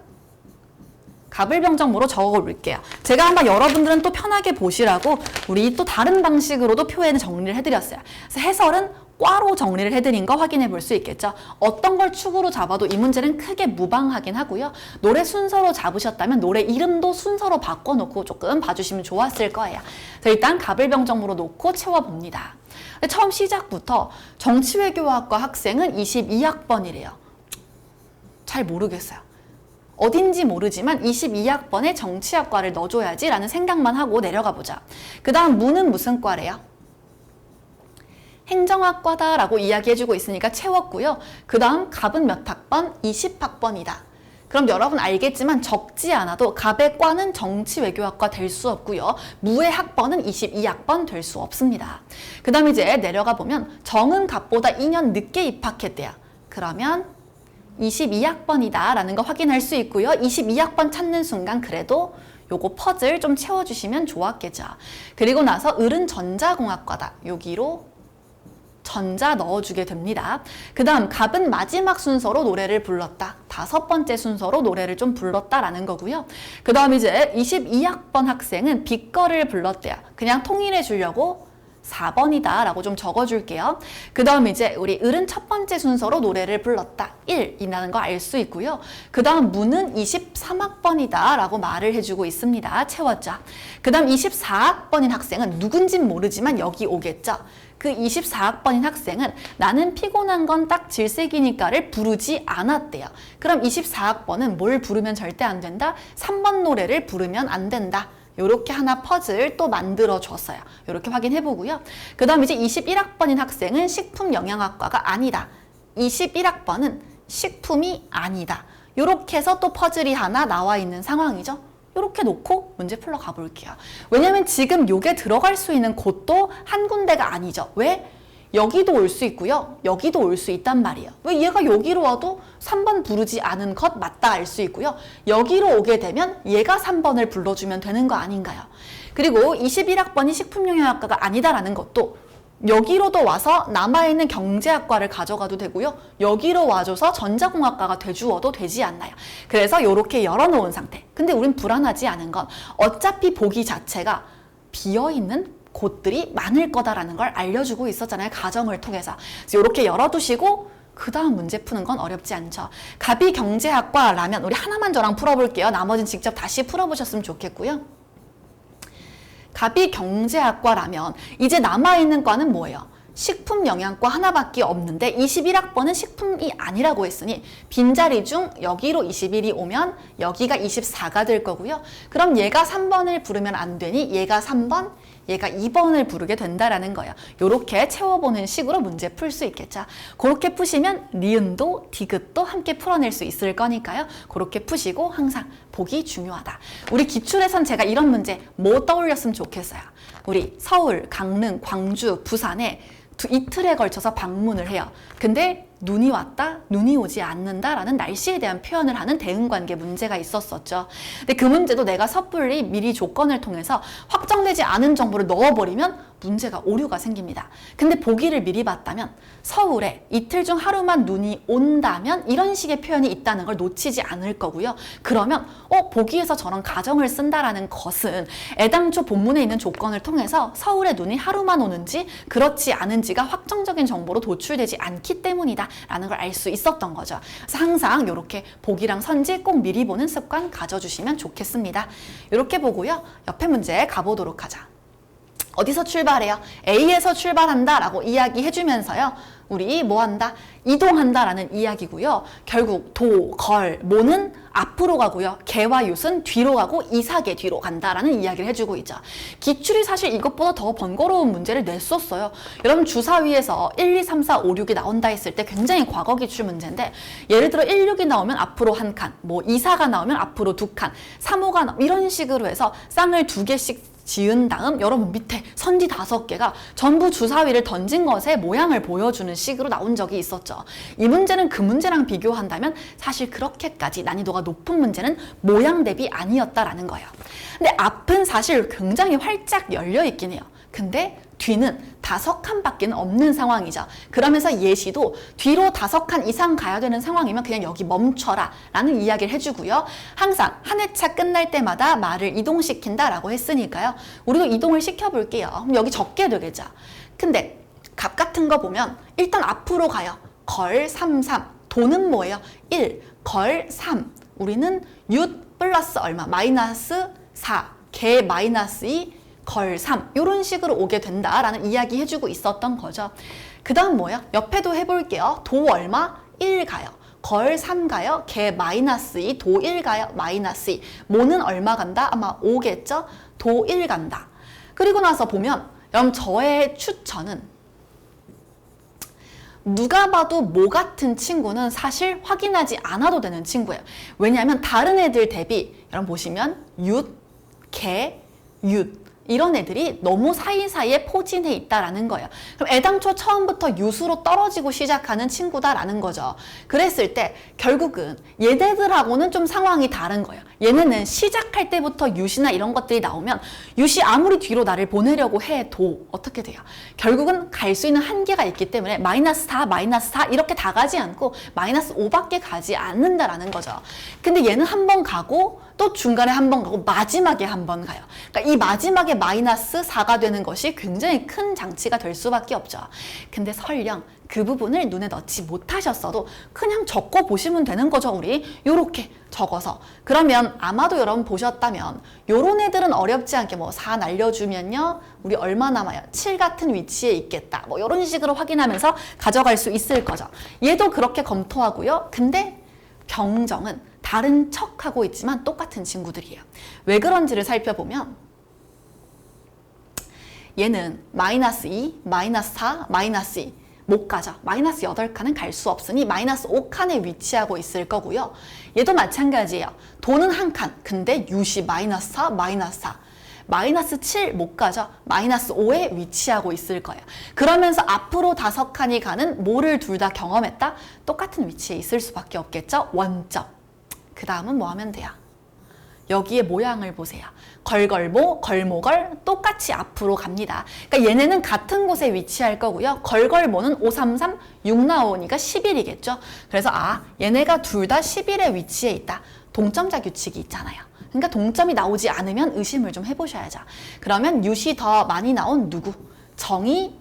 갑을병정모로 적어볼게요. 제가 한번 여러분들은 또 편하게 보시라고 우리 또 다른 방식으로도 표에는 정리를 해드렸어요. 그래서 해설은 과로 정리를 해드린 거 확인해 볼 수 있겠죠. 어떤 걸 축으로 잡아도 이 문제는 크게 무방하긴 하고요. 노래 순서로 잡으셨다면 노래 이름도 순서로 바꿔놓고 조금 봐주시면 좋았을 거예요. 그래서 일단 갑을병정모로 놓고 채워봅니다. 처음 시작부터 정치외교학과 학생은 22학번이래요. 잘 모르겠어요. 어딘지 모르지만 22학번에 정치학과를 넣어줘야지 라는 생각만 하고 내려가 보자. 그 다음 무는 무슨 과래요? 행정학과다 라고 이야기해주고 있으니까 채웠고요. 그 다음 갑은 몇 학번? 20학번이다. 그럼 여러분 알겠지만 적지 않아도 갑의 과는 정치외교학과 될 수 없고요. 무의 학번은 22학번 될 수 없습니다. 그 다음 이제 내려가 보면 정은 갑보다 2년 늦게 입학했대요. 그러면 22학번이다 라는 거 확인할 수 있고요. 22학번 찾는 순간 그래도 요거 퍼즐 좀 채워주시면 좋았겠죠. 그리고 나서 을은 전자공학과다. 여기로 전자 넣어주게 됩니다. 그 다음 갑은 마지막 순서로 노래를 불렀다. 5번째 순서로 노래를 좀 불렀다라는 거고요. 그 다음 이제 22학번 학생은 빅거를 불렀대요. 그냥 통일해 주려고 24번이다 라고 좀 적어줄게요. 그 다음 이제 우리 을은 첫 번째 순서로 노래를 불렀다. 1이라는 거 알 수 있고요. 그 다음 문은 23학번이다 라고 말을 해주고 있습니다. 채웠죠. 그 다음 24학번인 학생은 누군진 모르지만 여기 오겠죠. 그 24학번인 학생은 나는 피곤한 건 딱 질색이니까를 부르지 않았대요. 그럼 24학번은 뭘 부르면 절대 안 된다? 3번 노래를 부르면 안 된다. 요렇게 하나 퍼즐 또 만들어 줬어요. 요렇게 확인해 보고요. 그 다음 이제 21학번인 학생은 식품영양학과가 아니다. 21학번은 식품이 아니다. 요렇게 해서 또 퍼즐이 하나 나와 있는 상황이죠. 이렇게 놓고 문제 풀러 가볼게요. 왜냐면 지금 요게 들어갈 수 있는 곳도 한 군데가 아니죠. 왜? 여기도 올 수 있고요. 여기도 올 수 있단 말이에요. 왜 얘가 여기로 와도 3번 부르지 않은 것 맞다 알 수 있고요. 여기로 오게 되면 얘가 3번을 불러주면 되는 거 아닌가요? 그리고 21학번이 식품영양학과가 아니다라는 것도 여기로도 와서 남아있는 경제학과를 가져가도 되고요. 여기로 와줘서 전자공학과가 돼주어도 되지 않나요? 그래서 이렇게 열어놓은 상태. 근데 우린 불안하지 않은 건 어차피 보기 자체가 비어있는 곳들이 많을 거다라는 걸 알려주고 있었잖아요. 가정을 통해서. 그래서 이렇게 열어두시고 그 다음 문제 푸는 건 어렵지 않죠. 갑이 경제학과라면 우리 하나만 저랑 풀어볼게요. 나머지는 직접 다시 풀어보셨으면 좋겠고요. 갑이 경제학과라면 이제 남아있는 과는 뭐예요? 식품영양과 하나밖에 없는데 21학번은 식품이 아니라고 했으니 빈자리 중 여기로 21이 오면 여기가 24가 될 거고요. 그럼 얘가 3번을 부르면 안 되니 얘가 3번, 얘가 2번을 부르게 된다라는 거예요. 요렇게 채워보는 식으로 문제 풀 수 있겠죠. 그렇게 푸시면 니은도 디귿도 함께 풀어낼 수 있을 거니까요. 그렇게 푸시고 항상 보기 중요하다. 우리 기출에선 제가 이런 문제 뭐 떠올렸으면 좋겠어요. 우리 서울, 강릉, 광주, 부산에 이틀에 걸쳐서 방문을 해요. 근데 눈이 왔다, 눈이 오지 않는다라는 날씨에 대한 표현을 하는 대응관계 문제가 있었었죠. 근데 그 문제도 내가 섣불리 미리 조건을 통해서 확정되지 않은 정보를 넣어버리면 문제가 오류가 생깁니다. 근데 보기를 미리 봤다면 서울에 이틀 중 하루만 눈이 온다면 이런 식의 표현이 있다는 걸 놓치지 않을 거고요. 그러면 보기에서 저런 가정을 쓴다라는 것은 애당초 본문에 있는 조건을 통해서 서울에 눈이 하루만 오는지 그렇지 않은지가 확정적인 정보로 도출되지 않기 때문이다 라는 걸 알 수 있었던 거죠. 그래서 항상 이렇게 보기랑 선지 꼭 미리 보는 습관 가져주시면 좋겠습니다. 이렇게 보고요. 옆에 문제 가보도록 하자. 어디서 출발해요? A에서 출발한다 라고 이야기해주면서요. 우리 뭐 한다? 이동한다 라는 이야기고요. 결국 도, 걸, 모는 앞으로 가고요. 개와 윷은 뒤로 가고 이삭의 뒤로 간다라는 이야기를 해주고 있죠. 기출이 사실 이것보다 더 번거로운 문제를 냈었어요. 여러분 주사위에서 1, 2, 3, 4, 5, 6이 나온다 했을 때 굉장히 과거 기출 문제인데 예를 들어 1, 6이 나오면 앞으로 한 칸, 뭐 2, 4가 나오면 앞으로 두 칸, 3, 5가 나오면 이런 식으로 해서 쌍을 두 개씩 지은 다음 여러분 밑에 선지 5개가 전부 주사위를 던진 것의 모양을 보여주는 식으로 나온 적이 있었죠. 이 문제는 그 문제랑 비교한다면 사실 그렇게까지 난이도가 높은 문제는 모양 대비 아니었다라는 거예요. 근데 앞은 사실 굉장히 활짝 열려 있긴 해요. 근데 뒤는 5칸밖에 없는 상황이죠. 그러면서 예시도 뒤로 5칸 이상 가야 되는 상황이면 그냥 여기 멈춰라 라는 이야기를 해주고요. 항상 한 회차 끝날 때마다 말을 이동시킨다 라고 했으니까요. 우리도 이동을 시켜볼게요. 그럼 여기 적게 되겠죠. 근데 값 같은 거 보면 일단 앞으로 가요. 걸 3, 3. 도는 뭐예요? 1. 걸 3. 우리는 윷 플러스 얼마? 마이너스 4. 개 마이너스 2. 걸 3 이런 식으로 오게 된다라는 이야기 해주고 있었던 거죠. 그 다음 뭐야? 옆에도 해볼게요. 도 얼마? 1 가요. 걸 3 가요. 개 마이너스 2. 도 1 가요. 마이너스 2. 모는 얼마 간다? 아마 5겠죠? 도 1 간다. 그리고 나서 보면 여러분 저의 추천은 누가 봐도 모 같은 친구는 사실 확인하지 않아도 되는 친구예요. 왜냐하면 다른 애들 대비 여러분 보시면 윷, 개, 윷 이런 애들이 너무 사이사이에 포진해 있다라는 거예요. 그럼 애당초 처음부터 유수로 떨어지고 시작하는 친구다라는 거죠. 그랬을 때 결국은 얘네들하고는 좀 상황이 다른 거예요. 얘네는 시작할 때부터 유시나 이런 것들이 나오면 유시 아무리 뒤로 나를 보내려고 해도 어떻게 돼요? 결국은 갈 수 있는 한계가 있기 때문에 마이너스 4, 마이너스 4 이렇게 다 가지 않고 마이너스 5밖에 가지 않는다라는 거죠. 근데 얘는 한 번 가고 또 중간에 한 번 가고 마지막에 한 번 가요. 그러니까 이 마지막에 마이너스 4가 되는 것이 굉장히 큰 장치가 될 수밖에 없죠. 근데 설령 그 부분을 눈에 넣지 못하셨어도 그냥 적어 보시면 되는 거죠. 우리 요렇게 적어서. 그러면 아마도 여러분 보셨다면 요런 애들은 어렵지 않게 뭐 4 날려주면요 우리 얼마 남아요? 7 같은 위치에 있겠다. 뭐 요런 식으로 확인하면서 가져갈 수 있을 거죠. 얘도 그렇게 검토하고요. 근데 병정은 다른 척하고 있지만 똑같은 친구들이에요. 왜 그런지를 살펴보면 얘는 마이너스 2, 마이너스 4, 마이너스 2 못 가죠. 마이너스 8칸은 갈 수 없으니 마이너스 5칸에 위치하고 있을 거고요. 얘도 마찬가지예요. 도는 한 칸. 근데 유시 마이너스 4, 마이너스 4. 마이너스 7 못 가죠. 마이너스 5에 위치하고 있을 거예요. 그러면서 앞으로 5칸이 가는 뭐를 둘 다 경험했다? 똑같은 위치에 있을 수밖에 없겠죠. 원점. 그 다음은 뭐 하면 돼요? 여기에 모양을 보세요. 걸걸모, 걸모걸 똑같이 앞으로 갑니다. 그러니까 얘네는 같은 곳에 위치할 거고요. 걸걸모는 5, 3, 3, 6 나오니까 11이겠죠. 그래서 얘네가 둘 다 11의 위치에 있다. 동점자 규칙이 있잖아요. 그러니까 동점이 나오지 않으면 의심을 좀 해보셔야죠. 그러면 유시 더 많이 나온 누구? 정이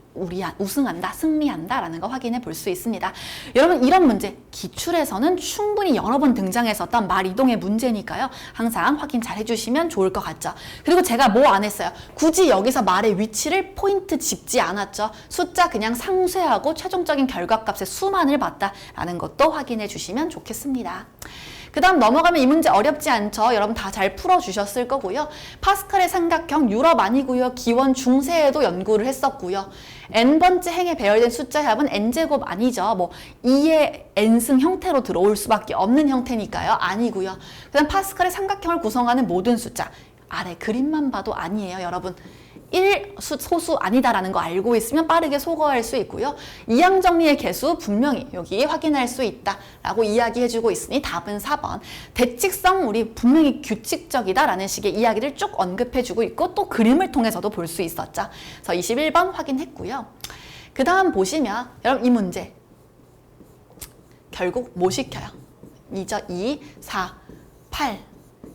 우승한다, 승리한다 라는 거 확인해 볼 수 있습니다. 여러분 이런 문제 기출에서는 충분히 여러 번 등장했었던 말 이동의 문제니까요. 항상 확인 잘 해주시면 좋을 것 같죠. 그리고 제가 뭐 안 했어요? 굳이 여기서 말의 위치를 포인트 짚지 않았죠. 숫자 그냥 상쇄하고 최종적인 결과값의 수만을 봤다라는 것도 확인해 주시면 좋겠습니다. 그 다음 넘어가면 이 문제 어렵지 않죠? 여러분 다 잘 풀어주셨을 거고요. 파스칼의 삼각형 유럽 아니고요. 기원 중세에도 연구를 했었고요. n번째 행에 배열된 숫자 합은 n제곱 아니죠. 뭐 2의 n승 형태로 들어올 수밖에 없는 형태니까요. 아니고요. 그 다음 파스칼의 삼각형을 구성하는 모든 숫자. 아래 그림만 봐도 아니에요, 여러분. 1 소수 아니다라는 거 알고 있으면 빠르게 소거할 수 있고요. 이항정리의 개수 분명히 여기 확인할 수 있다라고 이야기해주고 있으니 답은 4번. 대칙성 우리 분명히 규칙적이다라는 식의 이야기를 쭉 언급해주고 있고 또 그림을 통해서도 볼 수 있었죠. 그래서 21번 확인했고요. 그 다음 보시면 여러분 이 문제 결국 뭐 시켜요? 2, 4, 8,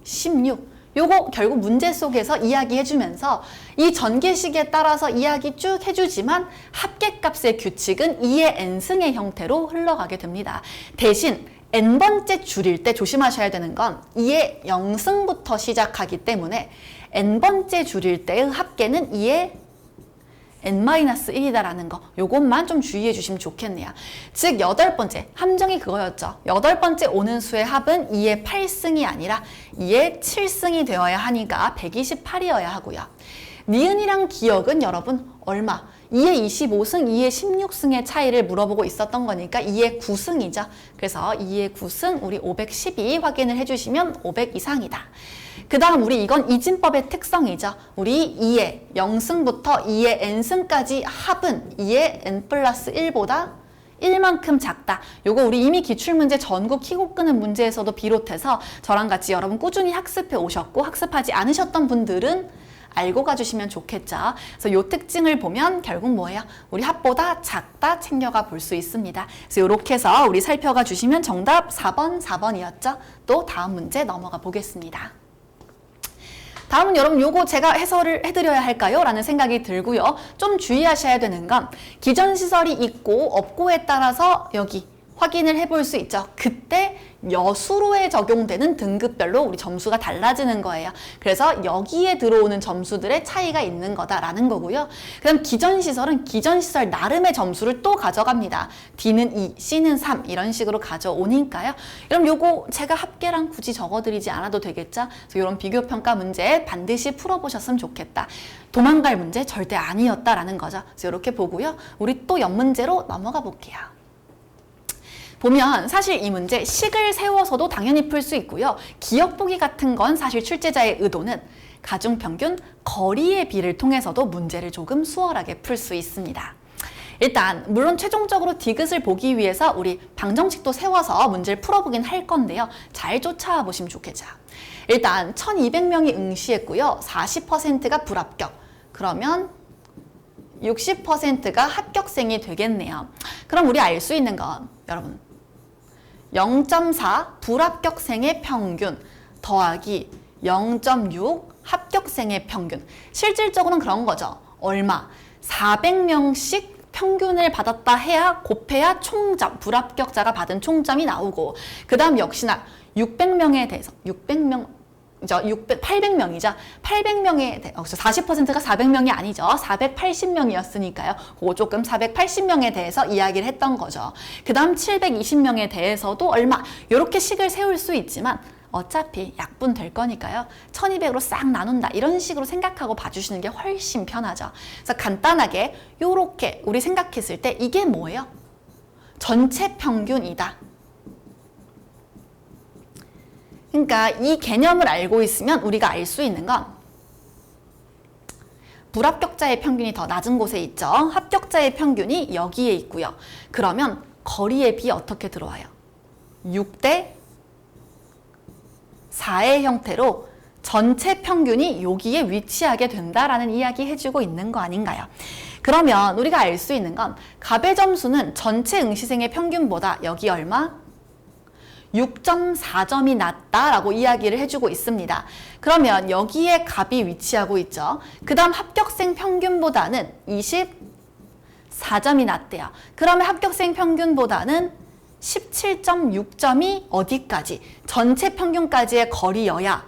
16 요거 결국 문제 속에서 이야기해주면서 이 전개식에 따라서 이야기 쭉 해주지만 합계값의 규칙은 2의 n승의 형태로 흘러가게 됩니다. 대신 n번째 줄일 때 조심하셔야 되는 건 2의 0승부터 시작하기 때문에 n번째 줄일 때의 합계는 2의 n-1이다라는 거 요것만 좀 주의해 주시면 좋겠네요. 즉 8번째 함정이 그거였죠. 8번째 오는 수의 합은 2의 8승이 아니라 2의 7승이 되어야 하니까 128이어야 하고요. 니은이랑 기억은 여러분 얼마? 2의 25승, 2의 16승의 차이를 물어보고 있었던 거니까 2의 9승이죠. 그래서 2의 9승 우리 512 확인을 해주시면 500 이상이다. 그 다음 우리 이건 이진법의 특성이죠. 우리 2의 0승부터 2의 n승까지 합은 2의 n 플러스 1보다 1만큼 작다. 요거 우리 이미 기출문제 전국 키고 끄는 문제에서도 비롯해서 저랑 같이 여러분 꾸준히 학습해 오셨고 학습하지 않으셨던 분들은 알고 가주시면 좋겠죠. 그래서 요 특징을 보면 결국 뭐예요? 우리 합보다 작다 챙겨가 볼 수 있습니다. 그래서 이렇게 해서 우리 살펴가 주시면 정답 4번이었죠. 또 다음 문제 넘어가 보겠습니다. 다음은 여러분 요거 제가 해설을 해드려야 할까요? 라는 생각이 들고요. 좀 주의하셔야 되는 건 기존시설이 있고 없고에 따라서 여기 확인을 해볼 수 있죠. 그때 여수로에 적용되는 등급별로 우리 점수가 달라지는 거예요. 그래서 여기에 들어오는 점수들의 차이가 있는 거다라는 거고요. 그 다음 기존시설은 기존시설 나름의 점수를 또 가져갑니다. D는 2, C는 3 이런 식으로 가져오니까요. 그럼 요거 제가 합계랑 굳이 적어드리지 않아도 되겠죠? 그래서 이런 비교평가 문제 반드시 풀어보셨으면 좋겠다. 도망갈 문제 절대 아니었다라는 거죠. 그래서 이렇게 보고요. 우리 또 옆문제로 넘어가 볼게요. 보면 사실 이 문제 식을 세워서도 당연히 풀 수 있고요. 기억보기 같은 건 사실 출제자의 의도는 가중평균 거리의 비를 통해서도 문제를 조금 수월하게 풀 수 있습니다. 일단 물론 최종적으로 디귿을 보기 위해서 우리 방정식도 세워서 문제를 풀어보긴 할 건데요. 잘 쫓아와 보시면 좋겠죠. 일단 1200명이 응시했고요. 40%가 불합격. 그러면 60%가 합격생이 되겠네요. 그럼 우리 알 수 있는 건 여러분 0.4 불합격생의 평균 더하기 0.6 합격생의 평균. 실질적으로는 그런 거죠. 얼마? 400명씩 평균을 받았다 해야 곱해야 총점, 불합격자가 받은 총점이 나오고, 그 다음 역시나 600명에 대해서 800명이죠. 800명에 대해 40%가 400명이 아니죠. 480명이었으니까요. 그거 조금 480명에 대해서 이야기를 했던 거죠. 그 다음 720명에 대해서도 얼마, 이렇게 식을 세울 수 있지만 어차피 약분 될 거니까요. 1200으로 싹 나눈다. 이런 식으로 생각하고 봐주시는 게 훨씬 편하죠. 그래서 간단하게 요렇게 우리 생각했을 때 이게 뭐예요? 전체 평균이다. 그러니까 이 개념을 알고 있으면 우리가 알 수 있는 건 불합격자의 평균이 더 낮은 곳에 있죠. 합격자의 평균이 여기에 있고요. 그러면 거리의 비 어떻게 들어와요? 6대 4의 형태로 전체 평균이 여기에 위치하게 된다라는 이야기 해주고 있는 거 아닌가요? 그러면 우리가 알 수 있는 건 갑의 점수는 전체 응시생의 평균보다 여기 얼마? 6.4점이 낮다라고 이야기를 해주고 있습니다. 그러면 여기에 갑이 위치하고 있죠. 그 다음 합격생 평균보다는 24점이 낮대요. 그러면 합격생 평균보다는 17.6점이 어디까지? 전체 평균까지의 거리여야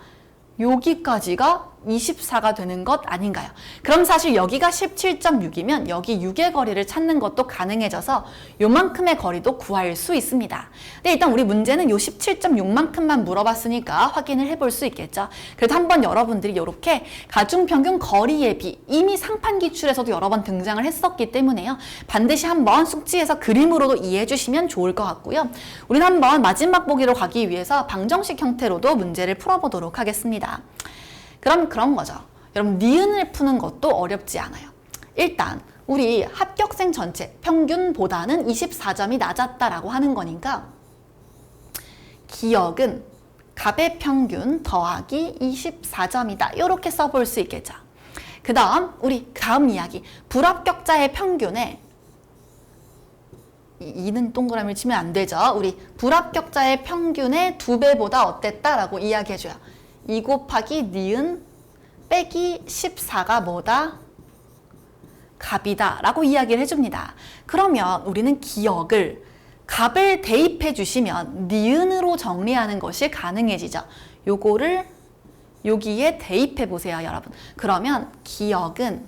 여기까지가 24가 되는 것 아닌가요? 그럼 사실 여기가 17.6이면 여기 6의 거리를 찾는 것도 가능해져서 요만큼의 거리도 구할 수 있습니다. 근데 일단 우리 문제는 요 17.6만큼만 물어봤으니까 확인을 해볼 수 있겠죠. 그래도 한번 여러분들이 이렇게 가중평균 거리의 비, 이미 상판 기출에서도 여러 번 등장을 했었기 때문에요. 반드시 한번 숙지해서 그림으로도 이해해 주시면 좋을 것 같고요. 우리는 한번 마지막 보기로 가기 위해서 방정식 형태로도 문제를 풀어보도록 하겠습니다. 그럼 그런 거죠. 여러분 니은을 푸는 것도 어렵지 않아요. 일단 우리 합격생 전체 평균보다는 24점이 낮았다라고 하는 거니까 기억은 갑의 평균 더하기 24점이다. 이렇게 써볼 수 있겠죠. 그 다음 우리 다음 이야기 불합격자의 평균에 이는 동그라미를 치면 안 되죠. 우리 불합격자의 평균의 2배보다 어땠다라고 이야기해줘요. 2 곱하기 니은 빼기 14가 뭐다? 갑이다 라고 이야기를 해줍니다. 그러면 우리는 기억을 갑을 대입해 주시면 니은으로 정리하는 것이 가능해지죠. 요거를 여기에 대입해 보세요, 여러분. 그러면 기억은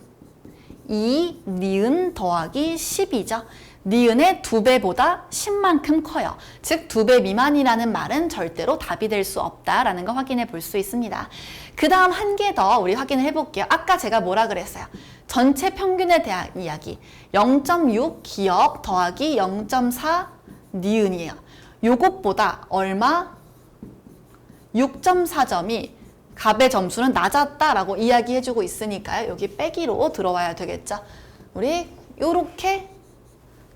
2 니은 더하기 10이죠. 니은의 2배보다 10만큼 커요. 즉 2배 미만이라는 말은 절대로 답이 될 수 없다라는 거 확인해 볼 수 있습니다. 그 다음 한 개 더 우리 확인을 해볼게요. 아까 제가 뭐라 그랬어요? 전체 평균에 대한 이야기. 0.6 기억 더하기 0.4 니은이에요. 요것보다 얼마? 6.4점이 갑의 점수는 낮았다라고 이야기해주고 있으니까요. 여기 빼기로 들어와야 되겠죠. 우리 요렇게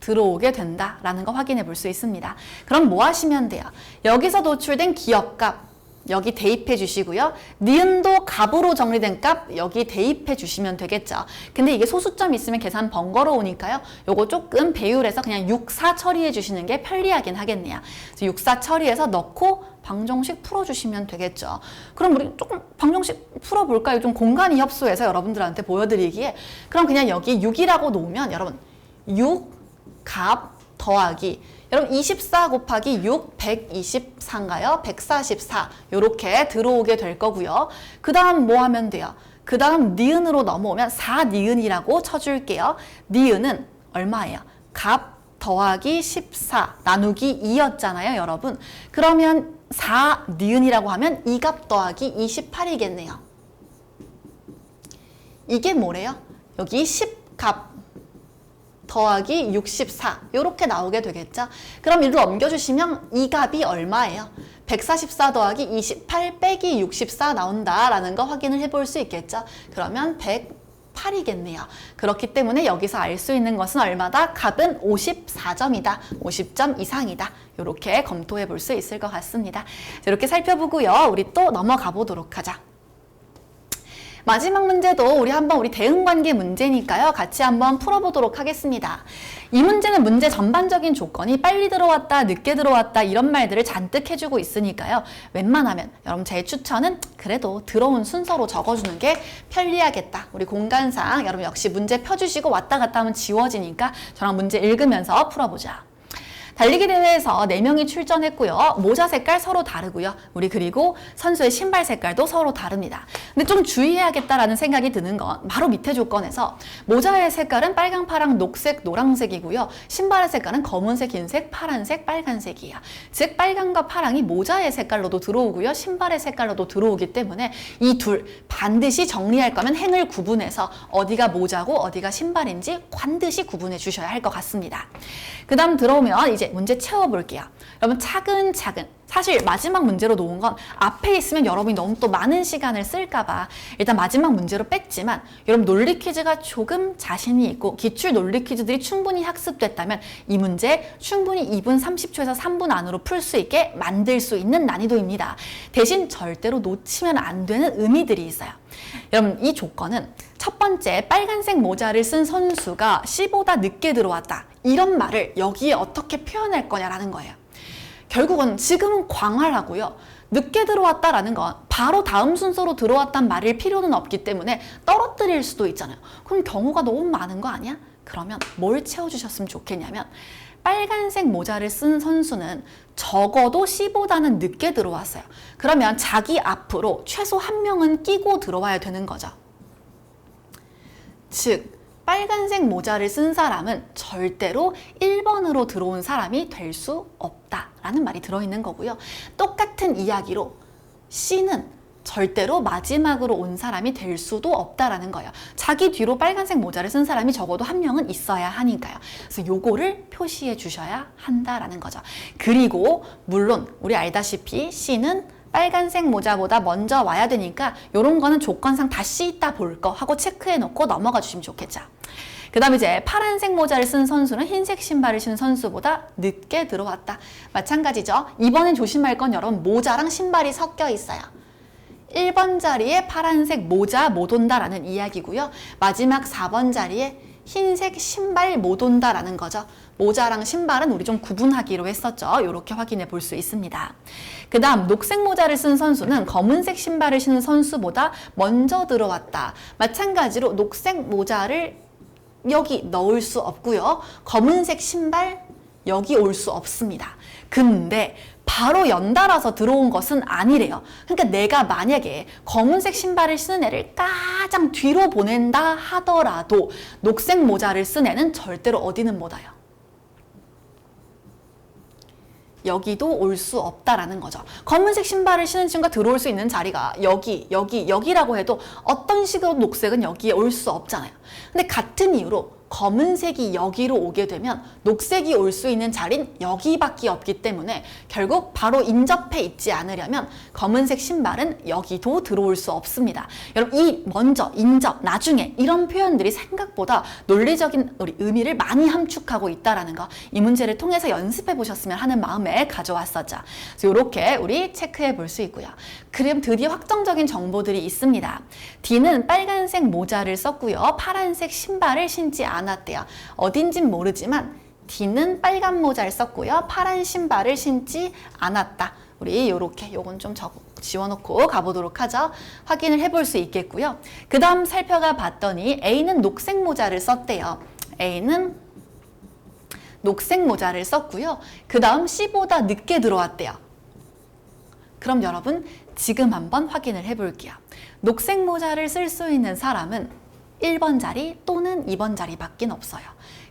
들어오게 된다라는 거 확인해 볼 수 있습니다. 그럼 뭐 하시면 돼요? 여기서 노출된 기억값 여기 대입해 주시고요. 니은도 갑으로 정리된 값 여기 대입해 주시면 되겠죠. 근데 이게 소수점 있으면 계산 번거로우니까요. 요거 조금 배율해서 그냥 6사 처리해 주시는 게 편리하긴 하겠네요. 그래서 6사 처리해서 넣고 방정식 풀어주시면 되겠죠. 그럼 우리 조금 방정식 풀어볼까요? 좀 공간이 협소해서 여러분들한테 보여드리기에 그럼 그냥 여기 6이라고 놓으면 여러분 6 갑 더하기 여러분 24 곱하기 6 124인가요? 144 이렇게 들어오게 될 거고요. 그 다음 뭐 하면 돼요? 그 다음 니은으로 넘어오면 4니은이라고 쳐줄게요. 니은은 얼마예요? 갑 더하기 14 나누기 2였잖아요, 여러분. 그러면 4니은이라고 하면 2갑 더하기 28이겠네요. 이게 뭐래요? 여기 10갑 더하기 64 이렇게 나오게 되겠죠. 그럼 이를 넘겨주시면 이 값이 얼마예요? 144 더하기 28 빼기 64 나온다라는 거 확인을 해볼 수 있겠죠. 그러면 108이겠네요. 그렇기 때문에 여기서 알 수 있는 것은 얼마다? 값은 54점이다. 50점 이상이다. 이렇게 검토해 볼 수 있을 것 같습니다. 이렇게 살펴보고요. 우리 또 넘어가 보도록 하자. 마지막 문제도 우리 대응관계 문제니까요. 같이 한번 풀어보도록 하겠습니다. 이 문제는 문제 전반적인 조건이 빨리 들어왔다, 늦게 들어왔다 이런 말들을 잔뜩 해주고 있으니까요. 웬만하면 여러분 제 추천은 그래도 들어온 순서로 적어주는 게 편리하겠다. 우리 공간상 여러분 역시 문제 펴주시고 왔다 갔다 하면 지워지니까 저랑 문제 읽으면서 풀어보자. 달리기 대회에서 4명이 출전했고요. 모자 색깔 서로 다르고요. 우리 그리고 선수의 신발 색깔도 서로 다릅니다. 근데 좀 주의해야겠다라는 생각이 드는 건 바로 밑에 조건에서 모자의 색깔은 빨강, 파랑, 녹색, 노란색이고요. 신발의 색깔은 검은색, 흰색, 파란색, 빨간색이에요. 즉 빨강과 파랑이 모자의 색깔로도 들어오고요. 신발의 색깔로도 들어오기 때문에 이 둘 반드시 정리할 거면 행을 구분해서 어디가 모자고 어디가 신발인지 반드시 구분해 주셔야 할 것 같습니다. 그 다음 들어오면 이제 문제 채워볼게요. 여러분 차근차근 사실 마지막 문제로 놓은 건 앞에 있으면 여러분이 너무 또 많은 시간을 쓸까봐 일단 마지막 문제로 뺐지만 여러분 논리 퀴즈가 조금 자신이 있고 기출 논리 퀴즈들이 충분히 학습됐다면 이 문제 충분히 2분 30초에서 3분 안으로 풀 수 있게 만들 수 있는 난이도입니다. 대신 절대로 놓치면 안 되는 의미들이 있어요. 여러분 이 조건은 첫 번째 빨간색 모자를 쓴 선수가 C보다 늦게 들어왔다. 이런 말을 여기에 어떻게 표현할 거냐라는 거예요. 결국은 지금은 광활하고요. 늦게 들어왔다라는 건 바로 다음 순서로 들어왔단 말일 필요는 없기 때문에 떨어뜨릴 수도 있잖아요. 그럼 경우가 너무 많은 거 아니야? 그러면 뭘 채워주셨으면 좋겠냐면 빨간색 모자를 쓴 선수는 적어도 C보다는 늦게 들어왔어요. 그러면 자기 앞으로 최소 한 명은 끼고 들어와야 되는 거죠. 즉 빨간색 모자를 쓴 사람은 절대로 1번으로 들어온 사람이 될 수 없다라는 말이 들어있는 거고요. 똑같은 이야기로 C는 절대로 마지막으로 온 사람이 될 수도 없다라는 거예요. 자기 뒤로 빨간색 모자를 쓴 사람이 적어도 한 명은 있어야 하니까요. 그래서 요거를 표시해 주셔야 한다라는 거죠. 그리고 물론 우리 알다시피 C는 빨간색 모자보다 먼저 와야 되니까 이런 거는 조건상 다시 이따 볼 거 하고 체크해 놓고 넘어가 주시면 좋겠죠. 그 다음에 이제 파란색 모자를 쓴 선수는 흰색 신발을 신은 선수보다 늦게 들어왔다. 마찬가지죠. 이번엔 조심할 건 여러분 모자랑 신발이 섞여 있어요. 1번 자리에 파란색 모자 못 온다라는 이야기고요. 마지막 4번 자리에 흰색 신발 못 온다라는 거죠. 모자랑 신발은 우리 좀 구분하기로 했었죠. 이렇게 확인해 볼 수 있습니다. 그 다음 녹색 모자를 쓴 선수는 검은색 신발을 신은 선수보다 먼저 들어왔다. 마찬가지로 녹색 모자를 여기 넣을 수 없고요. 검은색 신발 여기 올 수 없습니다. 근데 바로 연달아서 들어온 것은 아니래요. 그러니까 내가 만약에 검은색 신발을 신은 애를 가장 뒤로 보낸다 하더라도 녹색 모자를 쓴 애는 절대로 어디는 못 와요. 여기도 올 수 없다라는 거죠. 검은색 신발을 신은 친구가 들어올 수 있는 자리가 여기라고 해도 어떤 식으로 녹색은 여기에 올 수 없잖아요. 근데 같은 이유로 검은색이 여기로 오게 되면 녹색이 올 수 있는 자리는 여기밖에 없기 때문에 결국 바로 인접해 있지 않으려면 검은색 신발은 여기도 들어올 수 없습니다. 여러분 이 먼저, 인접, 나중에 이런 표현들이 생각보다 논리적인 우리 의미를 많이 함축하고 있다는 거 이 문제를 통해서 연습해 보셨으면 하는 마음에 가져왔었죠. 그래서 이렇게 우리 체크해 볼 수 있고요. 그럼 드디어 확정적인 정보들이 있습니다. D는 빨간색 모자를 썼고요. 파란색 신발을 신지 않았대요. 어딘진 모르지만 D는 빨간 모자를 썼고요. 파란 신발을 신지 않았다. 우리 요렇게 요건 좀 지워놓고 가보도록 하죠. 확인을 해볼 수 있겠고요. 그 다음 살펴가 봤더니 A는 녹색 모자를 썼대요. A는 녹색 모자를 썼고요. 그 다음 C보다 늦게 들어왔대요. 그럼 여러분 지금 한번 확인을 해볼게요. 녹색 모자를 쓸 수 있는 사람은 1번 자리 또는 2번 자리밖에 없어요.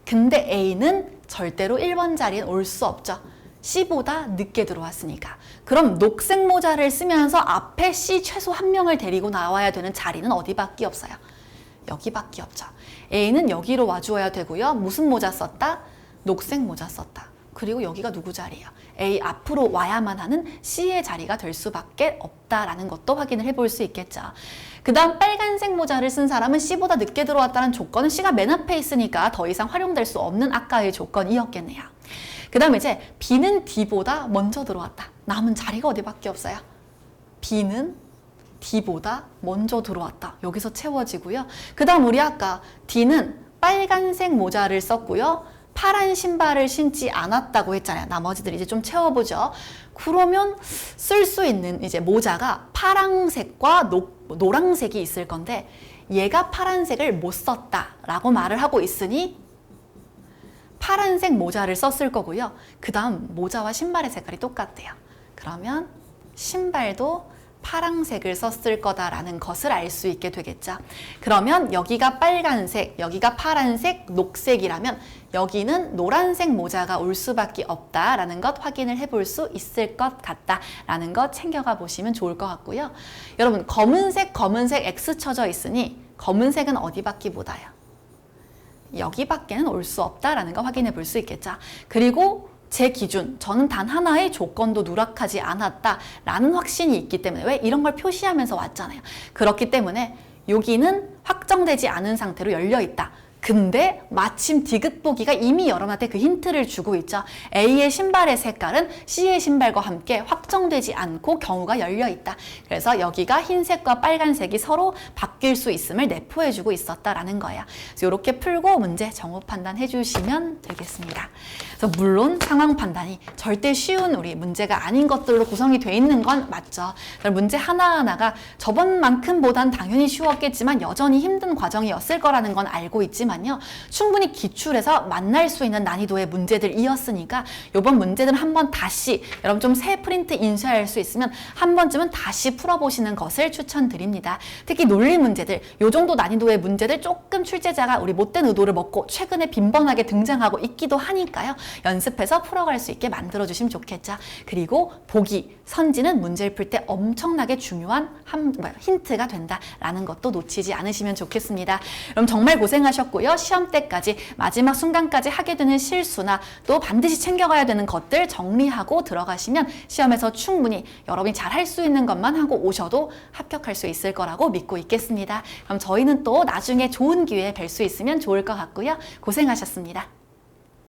근데 A는 절대로 1번 자리에 올 수 없죠. C보다 늦게 들어왔으니까. 그럼 녹색 모자를 쓰면서 앞에 C 최소 한 명을 데리고 나와야 되는 자리는 어디밖에 없어요. 여기밖에 없죠. A는 여기로 와주어야 되고요. 무슨 모자 썼다? 녹색 모자 썼다. 그리고 여기가 누구 자리예요? A 앞으로 와야만 하는 C의 자리가 될 수밖에 없다라는 것도 확인을 해볼 수 있겠죠. 그 다음 빨간색 모자를 쓴 사람은 C보다 늦게 들어왔다는 조건은 C가 맨 앞에 있으니까 더 이상 활용될 수 없는 아까의 조건이었겠네요. 그 다음에 이제 B는 D보다 먼저 들어왔다. 남은 자리가 어디밖에 없어요. B는 D보다 먼저 들어왔다. 여기서 채워지고요. 그 다음 우리 아까 D는 빨간색 모자를 썼고요. 파란 신발을 신지 않았다고 했잖아요. 나머지들 이제 좀 채워보죠. 그러면 쓸 수 있는 이제 모자가 파란색과 노란색이 있을 건데 얘가 파란색을 못 썼다라고 말을 하고 있으니 파란색 모자를 썼을 거고요. 그 다음 모자와 신발의 색깔이 똑같대요. 그러면 신발도 파란색을 썼을 거다라는 것을 알 수 있게 되겠죠. 그러면 여기가 빨간색, 여기가 파란색, 녹색이라면 여기는 노란색 모자가 올 수밖에 없다라는 것 확인을 해볼 수 있을 것 같다라는 것 챙겨가 보시면 좋을 것 같고요. 여러분 검은색 X 쳐져 있으니 검은색은 어디밖에 못 와요? 여기밖에는 올 수 없다라는 거 확인해 볼 수 있겠죠. 그리고 제 기준, 저는 단 하나의 조건도 누락하지 않았다라는 확신이 있기 때문에 왜 이런 걸 표시하면서 왔잖아요. 그렇기 때문에 여기는 확정되지 않은 상태로 열려 있다. 근데 마침 디귿보기가 이미 여러분한테 그 힌트를 주고 있죠. A의 신발의 색깔은 C의 신발과 함께 확정되지 않고 경우가 열려 있다. 그래서 여기가 흰색과 빨간색이 서로 바뀔 수 있음을 내포해주고 있었다라는 거예요. 그래서 이렇게 풀고 문제 정호 판단해 주시면 되겠습니다. 그래서 물론 상황 판단이 절대 쉬운 우리 문제가 아닌 것들로 구성이 돼 있는 건 맞죠. 문제 하나하나가 저번만큼보단 당연히 쉬웠겠지만 여전히 힘든 과정이었을 거라는 건 알고 있지만 충분히 기출에서 만날 수 있는 난이도의 문제들이었으니까 이번 문제들은 한번 다시 여러분 좀 새 프린트 인쇄할 수 있으면 한 번쯤은 다시 풀어보시는 것을 추천드립니다. 특히 논리 문제들, 이 정도 난이도의 문제들 조금 출제자가 우리 못된 의도를 먹고 최근에 빈번하게 등장하고 있기도 하니까요. 연습해서 풀어갈 수 있게 만들어주시면 좋겠죠. 그리고 보기, 선지는 문제를 풀 때 엄청나게 중요한 힌트가 된다라는 것도 놓치지 않으시면 좋겠습니다. 그럼 정말 고생하셨고요. 시험 때까지 마지막 순간까지 하게 되는 실수나 또 반드시 챙겨가야 되는 것들 정리하고 들어가시면 시험에서 충분히 여러분이 잘 할 수 있는 것만 하고 오셔도 합격할 수 있을 거라고 믿고 있겠습니다. 그럼 저희는 또 나중에 좋은 기회에 뵐 수 있으면 좋을 것 같고요. 고생하셨습니다.